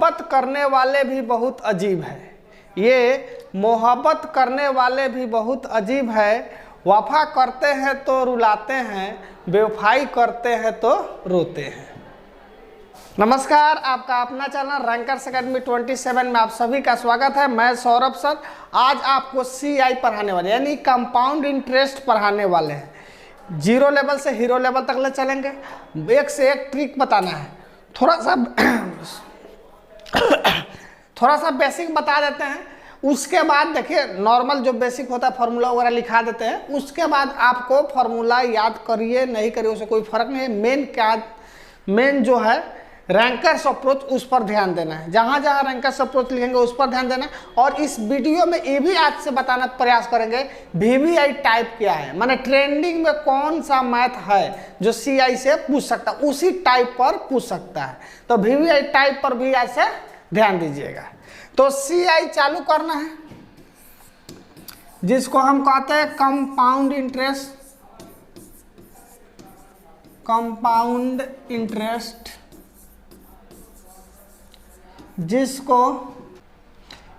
मोहब्बत करने वाले भी बहुत अजीब है। ये मोहब्बत करने वाले भी बहुत अजीब है। वफा करते हैं तो रुलाते हैं, बेवफाई करते हैं तो रोते हैं। नमस्कार, आपका अपना चैनल रैंकर्स एकेडमी 27 में आप सभी का स्वागत है। मैं सौरभ सर आज आपको CI पढ़ाने वाले यानी कंपाउंड इंटरेस्ट पढ़ाने वाले हैं। जीरो लेवल से हीरो लेवल तक ले चलेंगे। एक से एक ट्रिक बताना है। थोड़ा सा बेसिक बता देते हैं, उसके बाद देखिए नॉर्मल जो बेसिक होता है फार्मूला वगैरह लिखा देते हैं। उसके बाद आपको फार्मूला याद करिए नहीं करिए उससे कोई फर्क नहीं है। मेन जो है रैंकर्स अप्रोच, उस पर ध्यान देना है। जहाँ जहाँ रैंकर्स अप्रोच लिखेंगे उस पर ध्यान देना है। और इस वीडियो में ये भी आज से बताना प्रयास करेंगे VVI टाइप क्या है, माने ट्रेंडिंग में कौन सा मैथ है जो CI से पूछ सकता है, उसी टाइप पर पूछ सकता है। तो VVI टाइप पर भी आज से ध्यान दीजिएगा। तो CI चालू करना है, जिसको हम कहते हैं कंपाउंड इंटरेस्ट,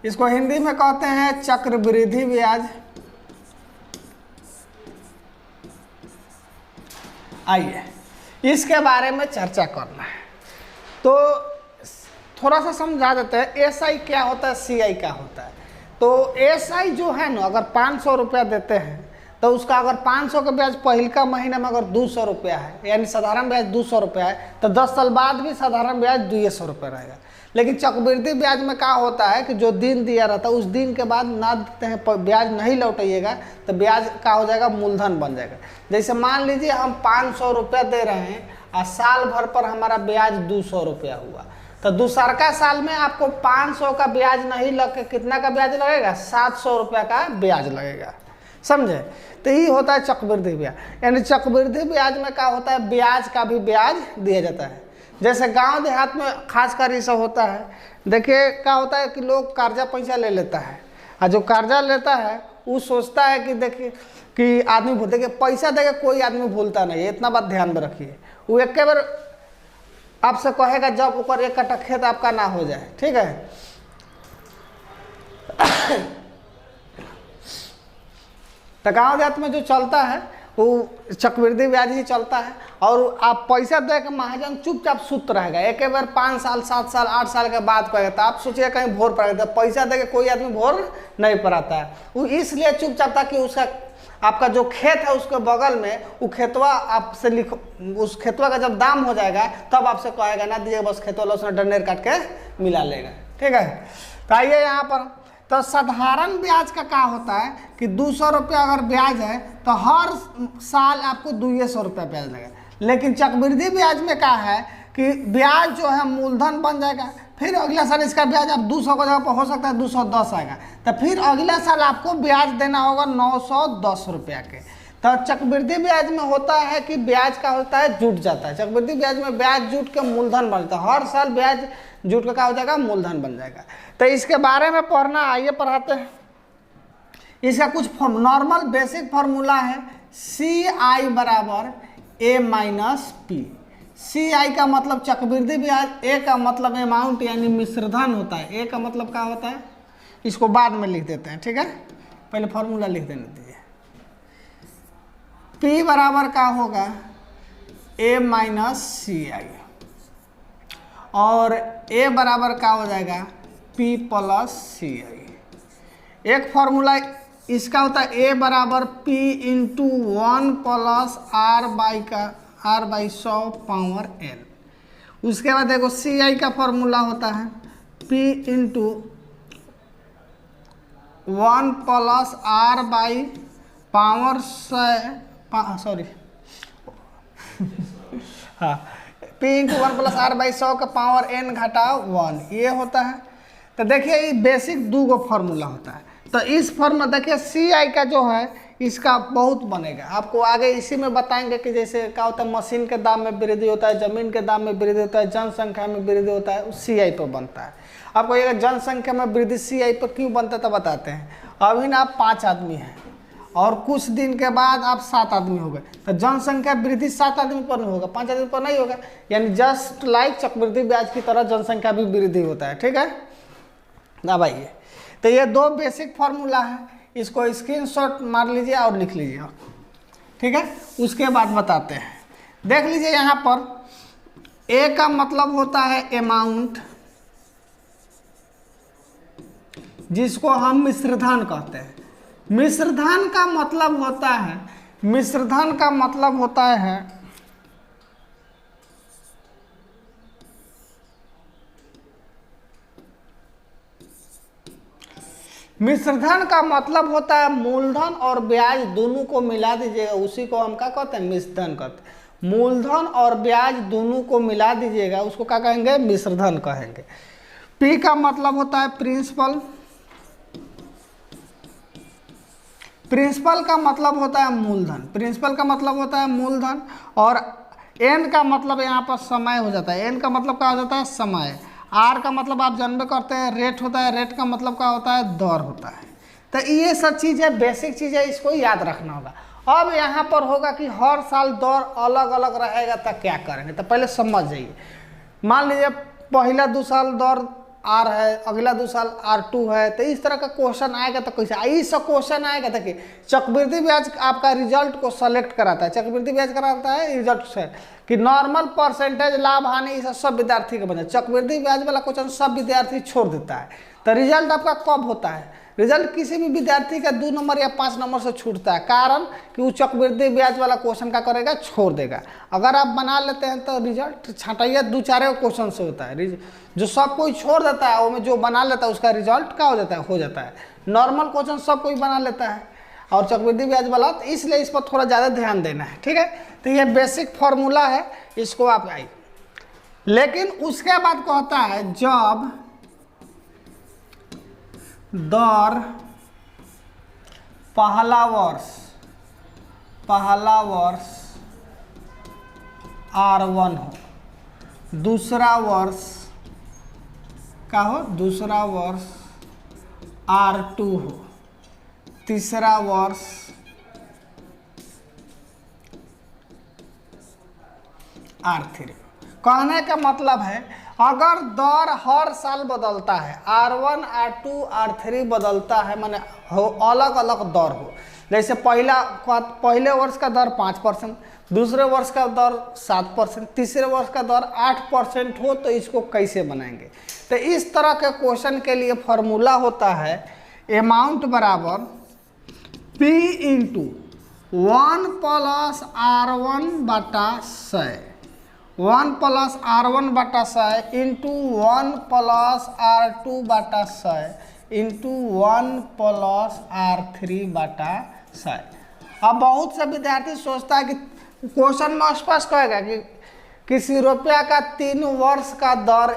इसको हिंदी में कहते हैं चक्रवृद्धि ब्याज। आइए इसके बारे में चर्चा करना है। तो थोड़ा सा समझा देते हैं SI क्या होता है, CI क्या होता है। तो SI जो है ना, अगर 500 रुपया देते हैं तो उसका अगर 500 का ब्याज पहले का महीने में अगर 200 रुपया है, यानी साधारण ब्याज 200 रुपया है, तो 10 साल बाद भी साधारण ब्याज 200 रुपया रहेगा। लेकिन चक्रवृद्धि ब्याज में क्या होता है कि जो दिन दिया रहता है उस दिन के बाद ना देते हैं ब्याज नहीं लौटाइएगा तो ब्याज क्या हो जाएगा, मूलधन बन जाएगा। जैसे मान लीजिए हम 500 रुपया दे रहे हैं और साल भर पर हमारा ब्याज 200 रुपया हुआ, तो दूसरका साल में आपको 500 का ब्याज नहीं लग के कितना का ब्याज लगेगा, 700 रुपया का ब्याज लगेगा। समझे? तो ये होता है चक्रवृद्धि ब्याज। यानी चक्रवृद्धि ब्याज में क्या होता है, ब्याज का भी ब्याज दिया जाता है। जैसे गांव देहात में खासकर ये सब होता है। देखिए क्या होता है कि लोग कर्जा पैसा ले लेता है, और जो कर्जा लेता है वो सोचता है कि देखिए कि आदमी भूल, देखिए पैसा देके कोई आदमी भूलता नहीं है, इतना बात ध्यान में रखिए। वो एक बार आपसे कहेगा जब ऊपर 1 कट्ठा खेत आपका ना हो जाए, ठीक है। तो गाँव देहात में जो चलता है वो चक्रवृद्धि ब्याज ही चलता है। और आप पैसा दे के महाजन चुपचाप सुत रहेगा, एक बार 5 साल 7 साल 8 साल के बाद कहेगा, तो आप सोचिए कहीं भोर पड़ेगा। तो पैसा दे के कोई आदमी भोर नहीं पड़ाता है, वो इसलिए चुपचाप था कि उसका आपका जो खेत है उसके बगल में वो खेतवा आपसे लिखो, उस खेतवा का जब दाम हो जाएगा तब आपसे कहेगा ना दीजिए, बस खेत वाला उसने डंडेर काट के मिला लेगा, ठीक है। तो आइए यहाँ पर, तो साधारण ब्याज का क्या होता है कि 200 रुपया अगर ब्याज है तो हर साल आपको 200 रुपया ब्याज लगेगा। लेकिन चक्रवृद्धि ब्याज में क्या है कि ब्याज जो है मूलधन बन जाएगा, फिर अगला साल इसका ब्याज आप 200 की जगह पर हो सकता है 210 आएगा, तो फिर अगला साल आपको ब्याज देना होगा 910 रुपया के। तो चक्रवृद्धि ब्याज में होता है कि ब्याज का होता है जुट जाता है। चक्रवृद्धि ब्याज में ब्याज जुट के मूलधन बन जाता है, हर साल ब्याज जुट का क्या हो जाएगा, मूलधन बन जाएगा। तो इसके बारे में पढ़ना, आइए पढ़ाते हैं। इसका कुछ नॉर्मल बेसिक फार्मूला है, CI बराबर A माइनस P। CI का मतलब चक्रवृद्धि ब्याज, A का मतलब अमाउंट यानी मिश्रधन होता है। A का मतलब क्या होता है, इसको बाद में लिख देते हैं, ठीक है। पहले फार्मूला लिख देने दीजिए। P बराबर क्या होगा, A माइनस CI, और A बराबर क्या हो जाएगा, P प्लस CI। एक फार्मूला इसका होता है A बराबर P into 1 plus R by 100 power N। उसके बाद देखो CI का फार्मूला होता है P into 1 plus R by power हाँ, P into 1 plus R by 100 का पावर N घटाओ 1, ये होता है। तो देखिए ये बेसिक 2 फार्मूला होता है। तो इस फॉर्म देखिए CI का जो है इसका बहुत बनेगा, आपको आगे इसी में बताएंगे कि जैसे क्या होता है, मशीन के दाम में वृद्धि होता है, ज़मीन के दाम में वृद्धि होता है, जनसंख्या में वृद्धि होता है, CI पर बनता है। आपको ये जनसंख्या में वृद्धि CI पर क्यों बनता है तो बताते हैं। अभी ना आप 5 आदमी हैं और कुछ दिन के बाद आप 7 आदमी हो गए, तो जनसंख्या वृद्धि 7 आदमी पर नहीं होगा, 5 आदमी पर नहीं होगा। यानी जस्ट लाइक चक्रवृद्धि ब्याज की तरह जनसंख्या भी वृद्धि होता है। ठीक है, अब आइए, तो ये 2 बेसिक फार्मूला है, इसको स्क्रीनशॉट मार लीजिए और लिख लीजिए। ठीक है, उसके बाद बताते हैं। देख लीजिए यहाँ पर ए का मतलब होता है अमाउंट, जिसको हम मिश्रधन कहते हैं। मिश्रधन का मतलब होता है, मिश्रधन का मतलब होता है मिश्रधन का मतलब होता है मूलधन और ब्याज दोनों को मिला दीजिएगा, उसी को हम क्या कहते हैं, मिश्रधन कहते हैं। मूलधन और ब्याज दोनों को मिला दीजिएगा, उसको क्या कहेंगे, मिश्रधन कहेंगे। पी का मतलब होता है प्रिंसिपल, प्रिंसिपल का मतलब होता है मूलधन, प्रिंसिपल का मतलब होता है मूलधन। और एन का मतलब यहाँ पर समय हो जाता है, एन का मतलब क्या हो जाता है, समय। आर का मतलब आप जानते करते हैं रेट होता है, रेट का मतलब क्या होता है, दर होता है। तो ये सब चीज़ें बेसिक चीज़ें, इसको याद रखना होगा। अब यहाँ पर होगा कि हर साल दर अलग अलग रहेगा, तो क्या करेंगे, तो पहले समझ जाइए। मान लीजिए पहला 2 साल दर आर है, अगला 2 साल R2 है, तो इस तरह का क्वेश्चन आएगा। तो कैसे ये सब क्वेश्चन आएगा, देखिए चक्रवृद्धि ब्याज आपका रिजल्ट को सेलेक्ट कराता है, चक्रवृद्धि ब्याज कराता है रिजल्ट से कि नॉर्मल परसेंटेज, लाभ हानि, ये सब विद्यार्थी का बना। चक्रवृद्धि ब्याज वाला क्वेश्चन सब विद्यार्थी छोड़ देता है। तो रिजल्ट आपका कब होता है, रिजल्ट किसी भी विद्यार्थी का 2 नंबर या 5 नंबर से छूटता है, कारण कि वो चक्रवृद्धि ब्याज वाला क्वेश्चन का करेगा, छोड़ देगा। अगर आप बना लेते हैं तो रिजल्ट छटाइया 2-4 क्वेश्चन से होता है, जो सब कोई छोड़ देता है उसमें जो बना लेता है उसका रिजल्ट क्या हो जाता है, हो जाता है। नॉर्मल क्वेश्चन सब कोई बना लेता है और चक्रवृद्धि ब्याज वाला, तो इसलिए इस पर थोड़ा ज़्यादा ध्यान देना है। ठीक है, तो ये बेसिक फॉर्मूला है, इसको आप आई। लेकिन उसके बाद कहता है जब दर पहला वर्ष R1 हो, दूसरा वर्ष क्या हो, दूसरा वर्ष R2 हो, तीसरा वर्ष R3। कहने का मतलब है अगर दर हर साल बदलता है, R1 R2 R3 बदलता है, माने हो अलग अलग दर हो, जैसे पहले वर्ष का दर 5%, दूसरे वर्ष का दर 7%, तीसरे वर्ष का दर 8% हो, तो इसको कैसे बनाएंगे। तो इस तरह के क्वेश्चन के लिए फॉर्मूला होता है अमाउंट बराबर P इंटू 1 + R1 बटा 100, 1 + R1 बटा 100 इंटू 1 + R2 बटा 100 इंटू 1 + R3 बटा 100। अब बहुत से विद्यार्थी सोचता है कि क्वेश्चन में स्पष्ट कहेगा कि किसी रुपया का 3 वर्ष का दर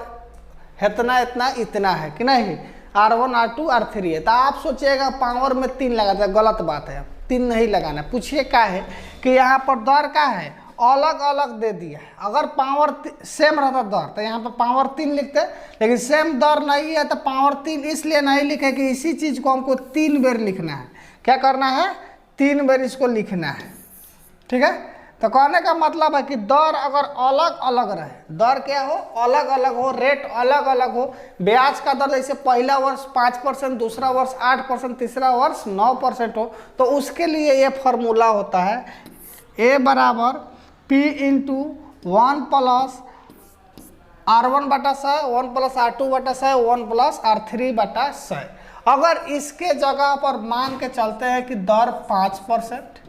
इतना इतना इतना है कि नहीं, R1 R2 R3 है। तो आप सोचिएगा पावर में 3 लगाता है, गलत बात है, 3 नहीं लगाना। पूछिए क्या है कि यहाँ पर दर क्या है, अलग अलग दे दिया है। अगर पावर सेम रहता दर तो यहाँ पर पावर 3 लिखते, लेकिन सेम दर नहीं है तो पावर 3 इसलिए नहीं लिखे कि इसी चीज़ को हमको 3 बार लिखना है। क्या करना है, 3 बार इसको लिखना है। ठीक है, तो कहने का मतलब है कि दर अगर अलग अलग रहे, दर क्या हो, अलग अलग हो, रेट अलग अलग हो, ब्याज का दर जैसे पहला वर्ष 5%, दूसरा वर्ष 8%, तीसरा वर्ष 9% हो, तो उसके लिए ये फार्मूला होता है A बराबर P इंटू 1 + R1 बटा 100, 1 + R2 बटा 100, 1 + R3 बटा 100। अगर इसके जगह पर मान के चलते हैं कि दर 5%,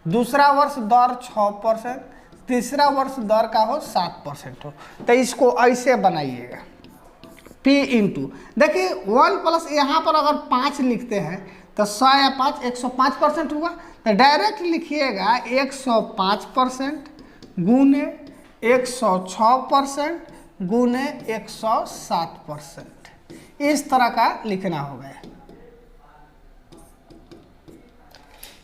दूसरा वर्ष दर 6%, तीसरा वर्ष दर का हो 7% हो, तो इसको ऐसे बनाइएगा P इंटू, देखिए 1 + यहाँ पर अगर 5 लिखते हैं तो 100 या 5 105% हुआ, तो डायरेक्ट लिखिएगा 105% गुने 106% गुने 107%, इस तरह का लिखना होगा।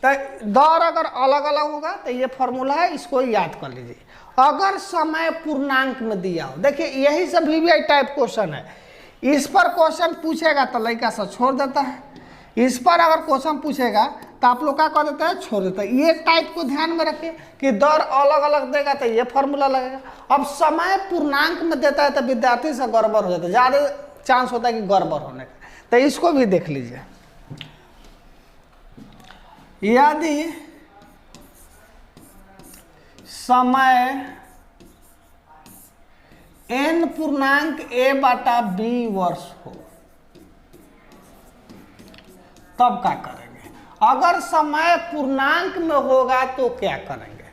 तो दर अगर अलग अलग होगा तो ये फॉर्मूला है, इसको याद कर लीजिए। अगर समय पूर्णांक में दिया हो, देखिए यही सब VBI टाइप क्वेश्चन है, इस पर क्वेश्चन पूछेगा तो लड़का से छोड़ देता है, इस पर अगर क्वेश्चन पूछेगा तो आप लोग क्या कर देते हैं, छोड़ देते हैं। ये टाइप को ध्यान में रखिए कि दर अलग अलग देगा तो ये फॉर्मूला लगेगा। अब समय पूर्णांक में देता है तो विद्यार्थी से गड़बड़ हो जाता है, ज़्यादा चांस होता है कि गड़बड़ होने का, तो इसको भी देख लीजिए। यदि समय n पूर्णांक a/b वर्ष हो तब क्या करेंगे। अगर समय पूर्णांक में होगा तो क्या करेंगे,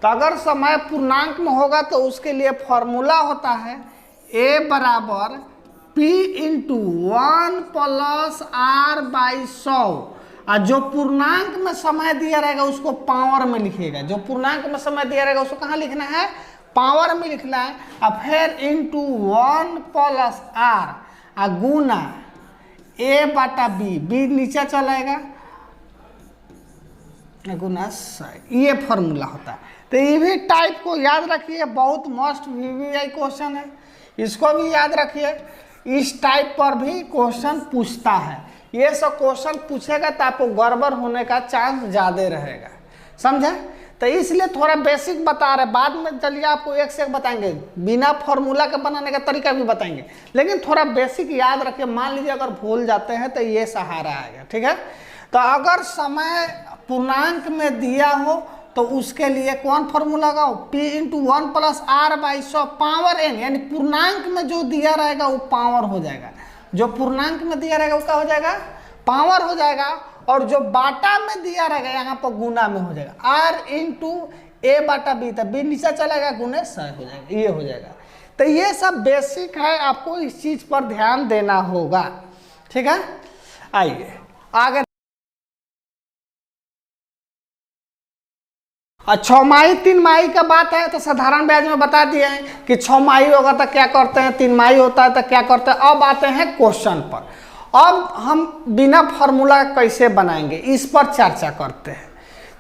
तो अगर समय पूर्णांक में होगा तो उसके लिए फॉर्मूला होता है a बराबर p इंटू 1 प्लस r/100। और जो पूर्णांक में समय दिया रहेगा उसको पावर में लिखिएगा, जो पूर्णांक में समय दिया रहेगा उसको कहाँ लिखना है, पावर में लिखना है। अब फिर इंटू 1 प्लस r और गुना a/b, b नीचे चलाएगा गुना 100, ये फॉर्मूला होता है। तो ये भी टाइप को याद रखिए, बहुत मस्ट VVI क्वेश्चन है, इसको भी याद रखिए। इस टाइप पर भी क्वेश्चन पूछता है, ये सब क्वेश्चन पूछेगा तो आपको गड़बड़ होने का चांस ज़्यादा रहेगा, समझे। तो इसलिए थोड़ा बेसिक बता रहे, बाद में चलिए आपको एक से एक बताएंगे, बिना फॉर्मूला के बनाने का तरीका भी बताएंगे, लेकिन थोड़ा बेसिक याद रखिए। मान लीजिए अगर भूल जाते हैं तो ये सहारा आएगा, ठीक है। तो अगर समय पूर्णांक में दिया हो तो उसके लिए कौन फॉर्मूला लगाओ, p into 1 plus r/100 power n, यानी पूर्णांक में जो दिया रहेगा वो पावर हो जाएगा, जो पूर्णांक में दिया रहेगा वो क्या हो जाएगा, पावर हो जाएगा। और जो बाटा में दिया रहेगा यहाँ पर गुना में हो जाएगा, r इंटू a/b, तो b नीचे चलेगा गुने 100 हो जाएगा, ये हो जाएगा। तो ये सब बेसिक है, आपको इस चीज पर ध्यान देना होगा, ठीक है। आइए आगे। 6 3 का बात है तो साधारण ब्याज में बता दिए हैं कि 6 होगा तो क्या करते हैं, 3 होता है तो क्या करते हैं। अब आते हैं क्वेश्चन पर। अब हम बिना फॉर्मूला कैसे बनाएंगे इस पर चर्चा करते हैं।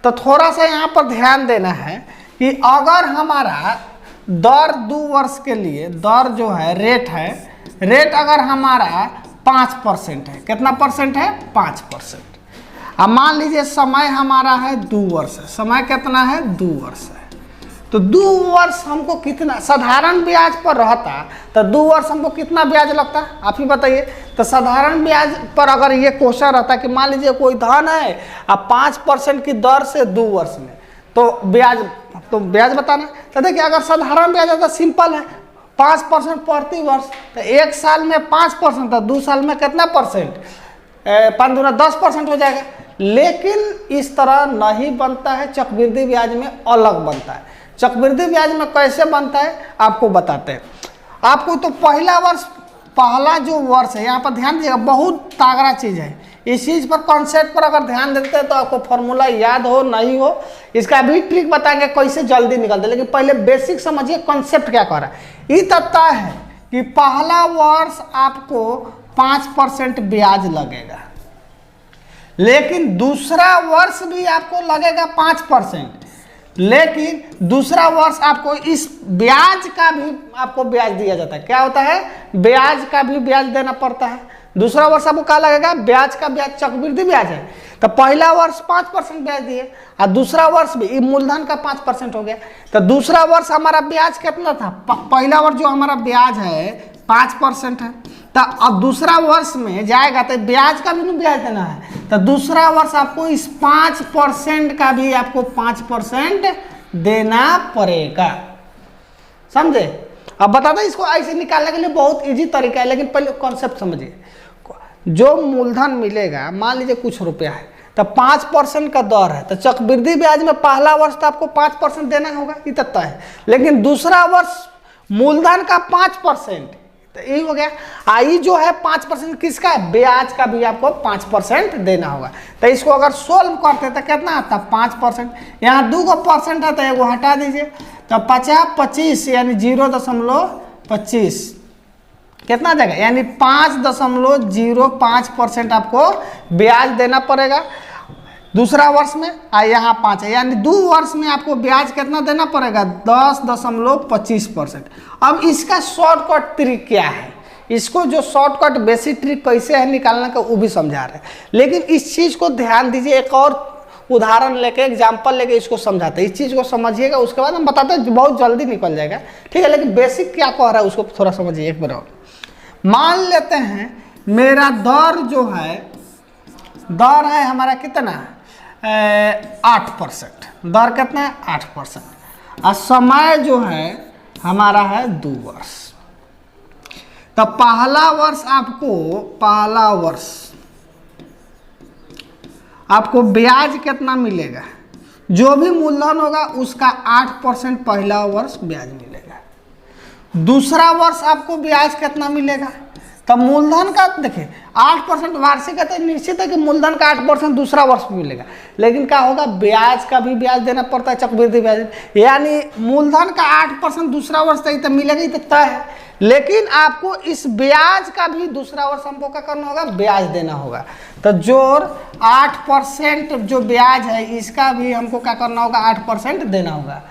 तो थोड़ा सा यहाँ पर ध्यान देना है कि अगर हमारा दर 2 वर्ष के लिए दर जो है रेट है, रेट अगर हमारा 5% है, कितना परसेंट है, 5%। अब मान लीजिए समय हमारा है 2 वर्ष है, समय कितना है, 2 वर्ष है। तो 2 वर्ष हमको कितना अब ब्याज पर रहता तो 2 वर्ष हमको कितना ब्याज लगता, आप ही बताइए। तो साधारण ब्याज पर अगर ये क्वेश्चन रहता कि मान लीजिए कोई धन है अब 5% की दर से 2 वर्ष में, तो ब्याज बताना। तो देखिए अगर साधारण ब्याज है तो सिंपल है, 5% प्रति वर्ष, तो 1 साल में 5%, तो 2 साल में कितना परसेंट, 5 दूना 10% हो जाएगा। लेकिन इस तरह नहीं बनता है, चक्रवृद्धि ब्याज में अलग बनता है। चक्रवृद्धि ब्याज में कैसे बनता है आपको बताते हैं। आपको तो पहला जो वर्ष है, यहाँ पर ध्यान दीजिएगा, बहुत तागड़ा चीज़ है। इस चीज़ पर कॉन्सेप्ट पर अगर ध्यान देते हैं तो आपको फॉर्मूला याद हो नहीं हो, इसका भी ट्रिक बताएंगे कैसे जल्दी निकलते। लेकिन पहले बेसिक समझिए कॉन्सेप्ट क्या कह रहा है। ये तथ्य है कि पहला वर्ष आपको 5% ब्याज लगेगा, लेकिन दूसरा वर्ष भी आपको लगेगा 5%, लेकिन दूसरा वर्ष आपको इस ब्याज का भी आपको ब्याज दिया जाता है। क्या होता है, ब्याज का भी ब्याज देना पड़ता है। दूसरा वर्ष आपको क्या लगेगा, ब्याज का ब्याज, चक्रवृद्धि ब्याज है। तो पहला वर्ष 5% ब्याज दिए और दूसरा वर्ष भी मूलधन का 5% हो गया। तो दूसरा वर्ष हमारा ब्याज कितना था, पहला वर्ष जो हमारा ब्याज है 5% है, तो अब दूसरा वर्ष में जाएगा तो ब्याज का भी ब्याज देना है। तो दूसरा वर्ष आपको इस 5% का भी आपको 5% देना पड़ेगा, समझे। अब बता दो, इसको ऐसे निकालने के लिए बहुत इजी तरीका है, लेकिन पहले कॉन्सेप्ट समझिए। जो मूलधन मिलेगा, मान लीजिए कुछ रुपया है, तो 5% का दर है, तो चक्रवृद्धि ब्याज में पहला वर्ष तो आपको 5% देना होगा, ये तय है। लेकिन दूसरा वर्ष मूलधन का 5%, तो ये हो गया। आई जो है 5% किसका है, ब्याज का भी आपको 5% देना होगा। तो इसको अगर सोल्व करते तो कितना आता, 5%। यहाँ 2% है तो एगो हटा दीजिए, तो 50-25 यानी 0.25 कितना देगा, यानी 5.05% आपको ब्याज देना पड़ेगा दूसरा वर्ष में। यहाँ 5 है, यानी 2 वर्ष में आपको ब्याज कितना देना पड़ेगा, 10.25%। अब इसका शॉर्टकट ट्रिक क्या है, इसको जो शॉर्टकट बेसिक ट्रिक कैसे है निकालने का वो भी समझा रहे हैं, लेकिन इस चीज़ को ध्यान दीजिए। एक और उदाहरण लेके एग्जाम्पल लेके इसको समझाते हैं, इस चीज़ को समझिएगा, उसके बाद हम बताते हैं, बहुत जल्दी निकल जाएगा, ठीक है। लेकिन बेसिक क्या कह रहा है उसको थोड़ा समझिए एक बार और। मान लेते हैं मेरा दर जो है, दर है हमारा कितना 8%, दर कितना है 8%, और समय जो है हमारा है 2 वर्ष। तो पहला वर्ष आपको ब्याज कितना मिलेगा, जो भी मूलधन होगा उसका 8% पहला वर्ष ब्याज मिलेगा। दूसरा वर्ष आपको ब्याज कितना मिलेगा, तब मूलधन का देखिए 8% वार्षिक है तो निश्चित है कि मूलधन का 8% दूसरा वर्ष में मिलेगा, लेकिन क्या होगा ब्याज का भी ब्याज देना पड़ता है, चक्रवृद्धि ब्याज, यानी मूलधन का 8% दूसरा वर्ष तो मिलेगा ही, तो तय है। लेकिन आपको इस ब्याज का भी दूसरा वर्ष हमको क्या करना होगा, ब्याज देना होगा। तो जोड़ 8% जो ब्याज है इसका भी हमको क्या करना होगा, 8% देना होगा।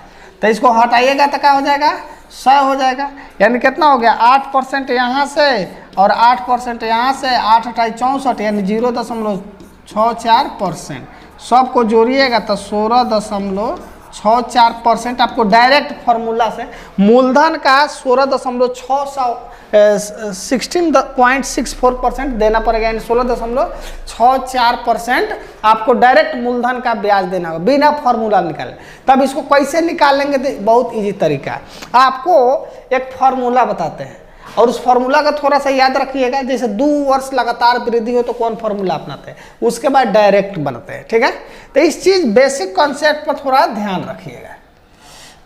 तो इसको हटाइएगा तो क्या हो जाएगा, 100 हो जाएगा, यानी कितना हो गया 8% यहाँ से और 8% यहाँ से, 8 8 64, यानी 0.64%। सबको जोड़िएगा तो 16.64% आपको डायरेक्ट फार्मूला से मूलधन का 16.64% देना पड़ेगा, यानी 16.64% आपको डायरेक्ट मूलधन का ब्याज देना होगा बिना फार्मूला निकाले। तब इसको कैसे निकालेंगे, तो बहुत इजी तरीका है। आपको एक फार्मूला बताते हैं और उस फार्मूला का थोड़ा सा याद रखिएगा, जैसे 2 वर्ष लगातार वृद्धि हो तो कौन फार्मूला अपनाते हैं, उसके बाद डायरेक्ट बनाते हैं, ठीक है। तो इस चीज बेसिक कॉन्सेप्ट पर थोड़ा ध्यान रखिएगा।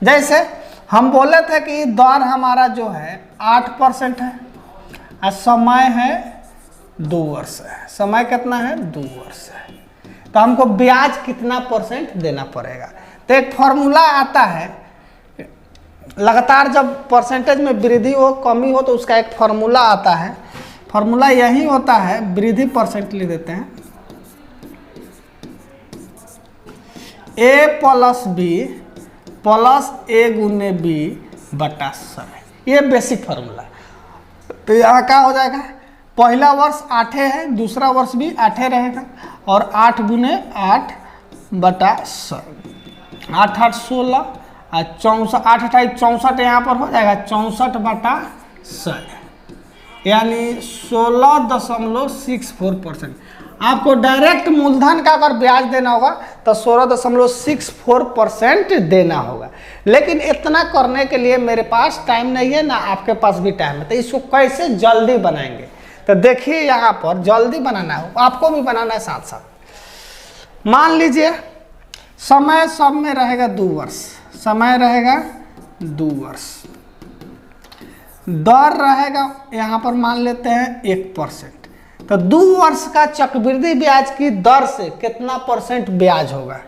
जैसे हम बोले थे कि दर हमारा जो है 8% है और समय है 2 वर्ष है, समय कितना है 2 वर्ष है, तो हमको ब्याज कितना % देना पड़ेगा। तो एक फार्मूला आता है, लगातार जब परसेंटेज में वृद्धि हो कमी हो तो उसका एक फार्मूला आता है, फार्मूला यही होता है, वृद्धि % लिख देते हैं, A + B + A × B बटा समय, ये बेसिक फार्मूला। तो यहाँ क्या हो जाएगा, पहला वर्ष 8 है, दूसरा वर्ष भी 8 रहेगा, और 8 × 8 बटा 100, 8 8 16 और 64, 8 8 64 यहाँ पर हो जाएगा 64 बटा 100, यानी 16.64%। आपको डायरेक्ट मूलधन का अगर ब्याज देना होगा तो 16.64% देना होगा। लेकिन इतना करने के लिए मेरे पास टाइम नहीं है, ना आपके पास भी टाइम है, तो इसको कैसे जल्दी बनाएंगे, तो देखिए यहाँ पर जल्दी बनाना है, आपको भी बनाना है साथ साथ। मान लीजिए समय सब में रहेगा 2 वर्ष, समय रहेगा 2 वर्ष, दर रहेगा यहाँ पर मान लेते हैं 1%, तो 2 वर्ष का चक्रवृद्धि ब्याज की दर से कितना % ब्याज होगा,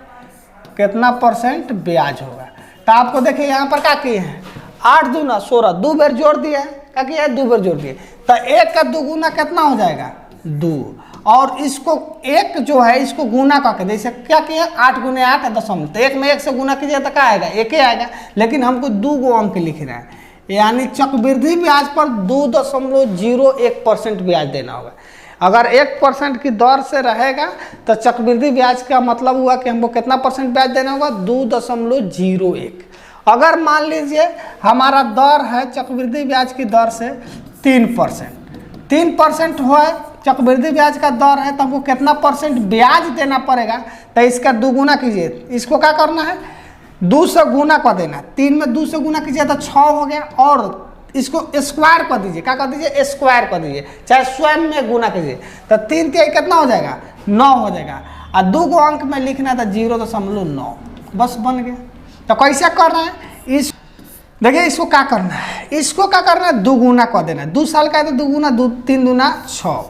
कितना % ब्याज होगा। तो आपको देखिए यहाँ पर क्या किए हैं, 8 दूना 16, 2 बार जोड़ दिया है, क्या किया है 2 बार जोड़ दिए, तो 1 का 2 गुना कितना हो जाएगा 2, और इसको 1 जो है इसको गुना करके, जैसे क्या किया 8 × 8 दशमलव, तो 1 में 1 से गुना कीजिए तो क्या आएगा 1 ही आएगा, लेकिन हमको 2 गो अंक लिखना है, यानी चक्रवृद्धि ब्याज पर 2.01% ब्याज देना होगा। अगर 1% की दर से रहेगा तो चक्रवृद्धि ब्याज का मतलब हुआ कि हमको कितना % ब्याज देना होगा 2.01। अगर मान लीजिए हमारा दर है चक्रवृद्धि ब्याज की दर से 3% हुआ चक्रवृद्धि ब्याज का दर है, तो हमको कितना % ब्याज देना पड़ेगा, तो इसका 2 गुना कीजिए, इसको क्या करना है 2 से गुना कर देना, 3 में 2 से गुना कीजिए तो 6 हो गया, और इसको स्क्वायर कर दीजिए, क्या कर दीजिए स्क्वायर कर दीजिए, चाहे स्वयं में गुना कीजिए, तो 3 3 कितना हो जाएगा 9 हो जाएगा, और 2 गो अंक में लिखना है तो 0.9, बस बन गया। तो कैसे करना है, इस देखिए इसको क्या करना है, इसको क्या करना है 2 गुना कर देना, 2 साल का है तो 2 गुना 3 दूना 6,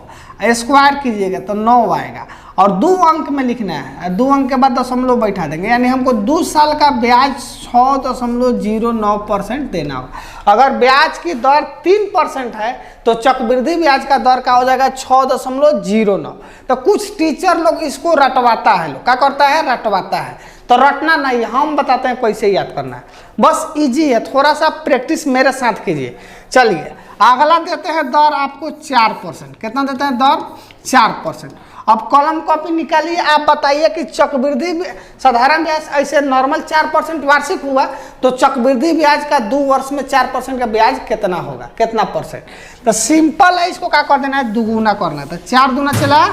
स्क्वायर कीजिएगा तो 9 आएगा, और 2 अंक में लिखना है, 2 अंक के बाद दशमलव बैठा देंगे, यानी हमको 2 साल का ब्याज 6.09% देना होगा। अगर ब्याज की दर 3% है तो चक्रवृद्धि ब्याज का दर क्या हो जाएगा 6.09। तो कुछ टीचर लोग इसको रटवाता है, लोग क्या करता है रटवाता है, तो रटना नहीं, हम बताते हैं कैसे याद करना है, बस इजी है, थोड़ा सा प्रैक्टिस मेरे साथ कीजिए। चलिए अगला देते हैं दर आपको 4%। कितना देते हैं दर? 4%। अब कॉलम कॉपी निकालिए, आप बताइए कि चक्रवृद्धि साधारण ब्याज ऐसे नॉर्मल 4% वार्षिक हुआ, तो चक्रवृद्धि ब्याज का 2 वर्ष में 4% का ब्याज कितना होगा, कितना परसेंट? तो सिंपल है, इसको क्या कर देना है, दुगुना करना है। तो 4 दूना चला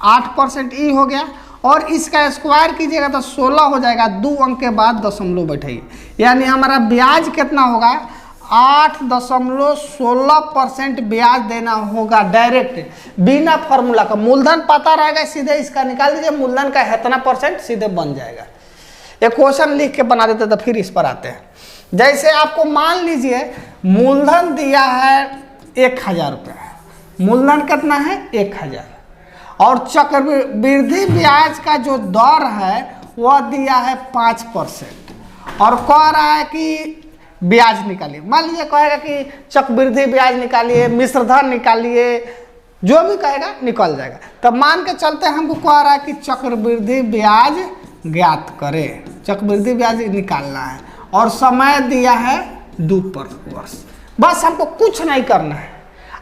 8% ई हो गया, और इसका स्क्वायर कीजिएगा तो 16 हो जाएगा। 2 अंक के बाद दशमलव बैठाइए, यानी हमारा ब्याज कितना होगा, 8.16% ब्याज देना होगा डायरेक्ट, बिना फॉर्मूला का। मूलधन पता रहेगा, सीधे इसका निकाल दीजिए, मूलधन का इतना परसेंट सीधे बन जाएगा। एक क्वेश्चन लिख के बना देते तो फिर इस पर आते हैं। जैसे आपको मान लीजिए मूलधन दिया है 1000 रुपया, मूलधन कितना है 1000, और चक्रवृद्धि ब्याज का जो दर है वह दिया है 5%, और कह रहा है कि ब्याज निकालिए। मान लीजिए कहेगा कि चक्रवृद्धि ब्याज निकालिए, मिश्रधन निकालिए, जो भी कहेगा निकल जाएगा। तब मान के चलते हैं, हमको कह रहा है कि चक्रवृद्धि ब्याज ज्ञात करें, चक्रवृद्धि ब्याज निकालना है, और समय दिया है 2 वर्ष। बस हमको कुछ नहीं करना है।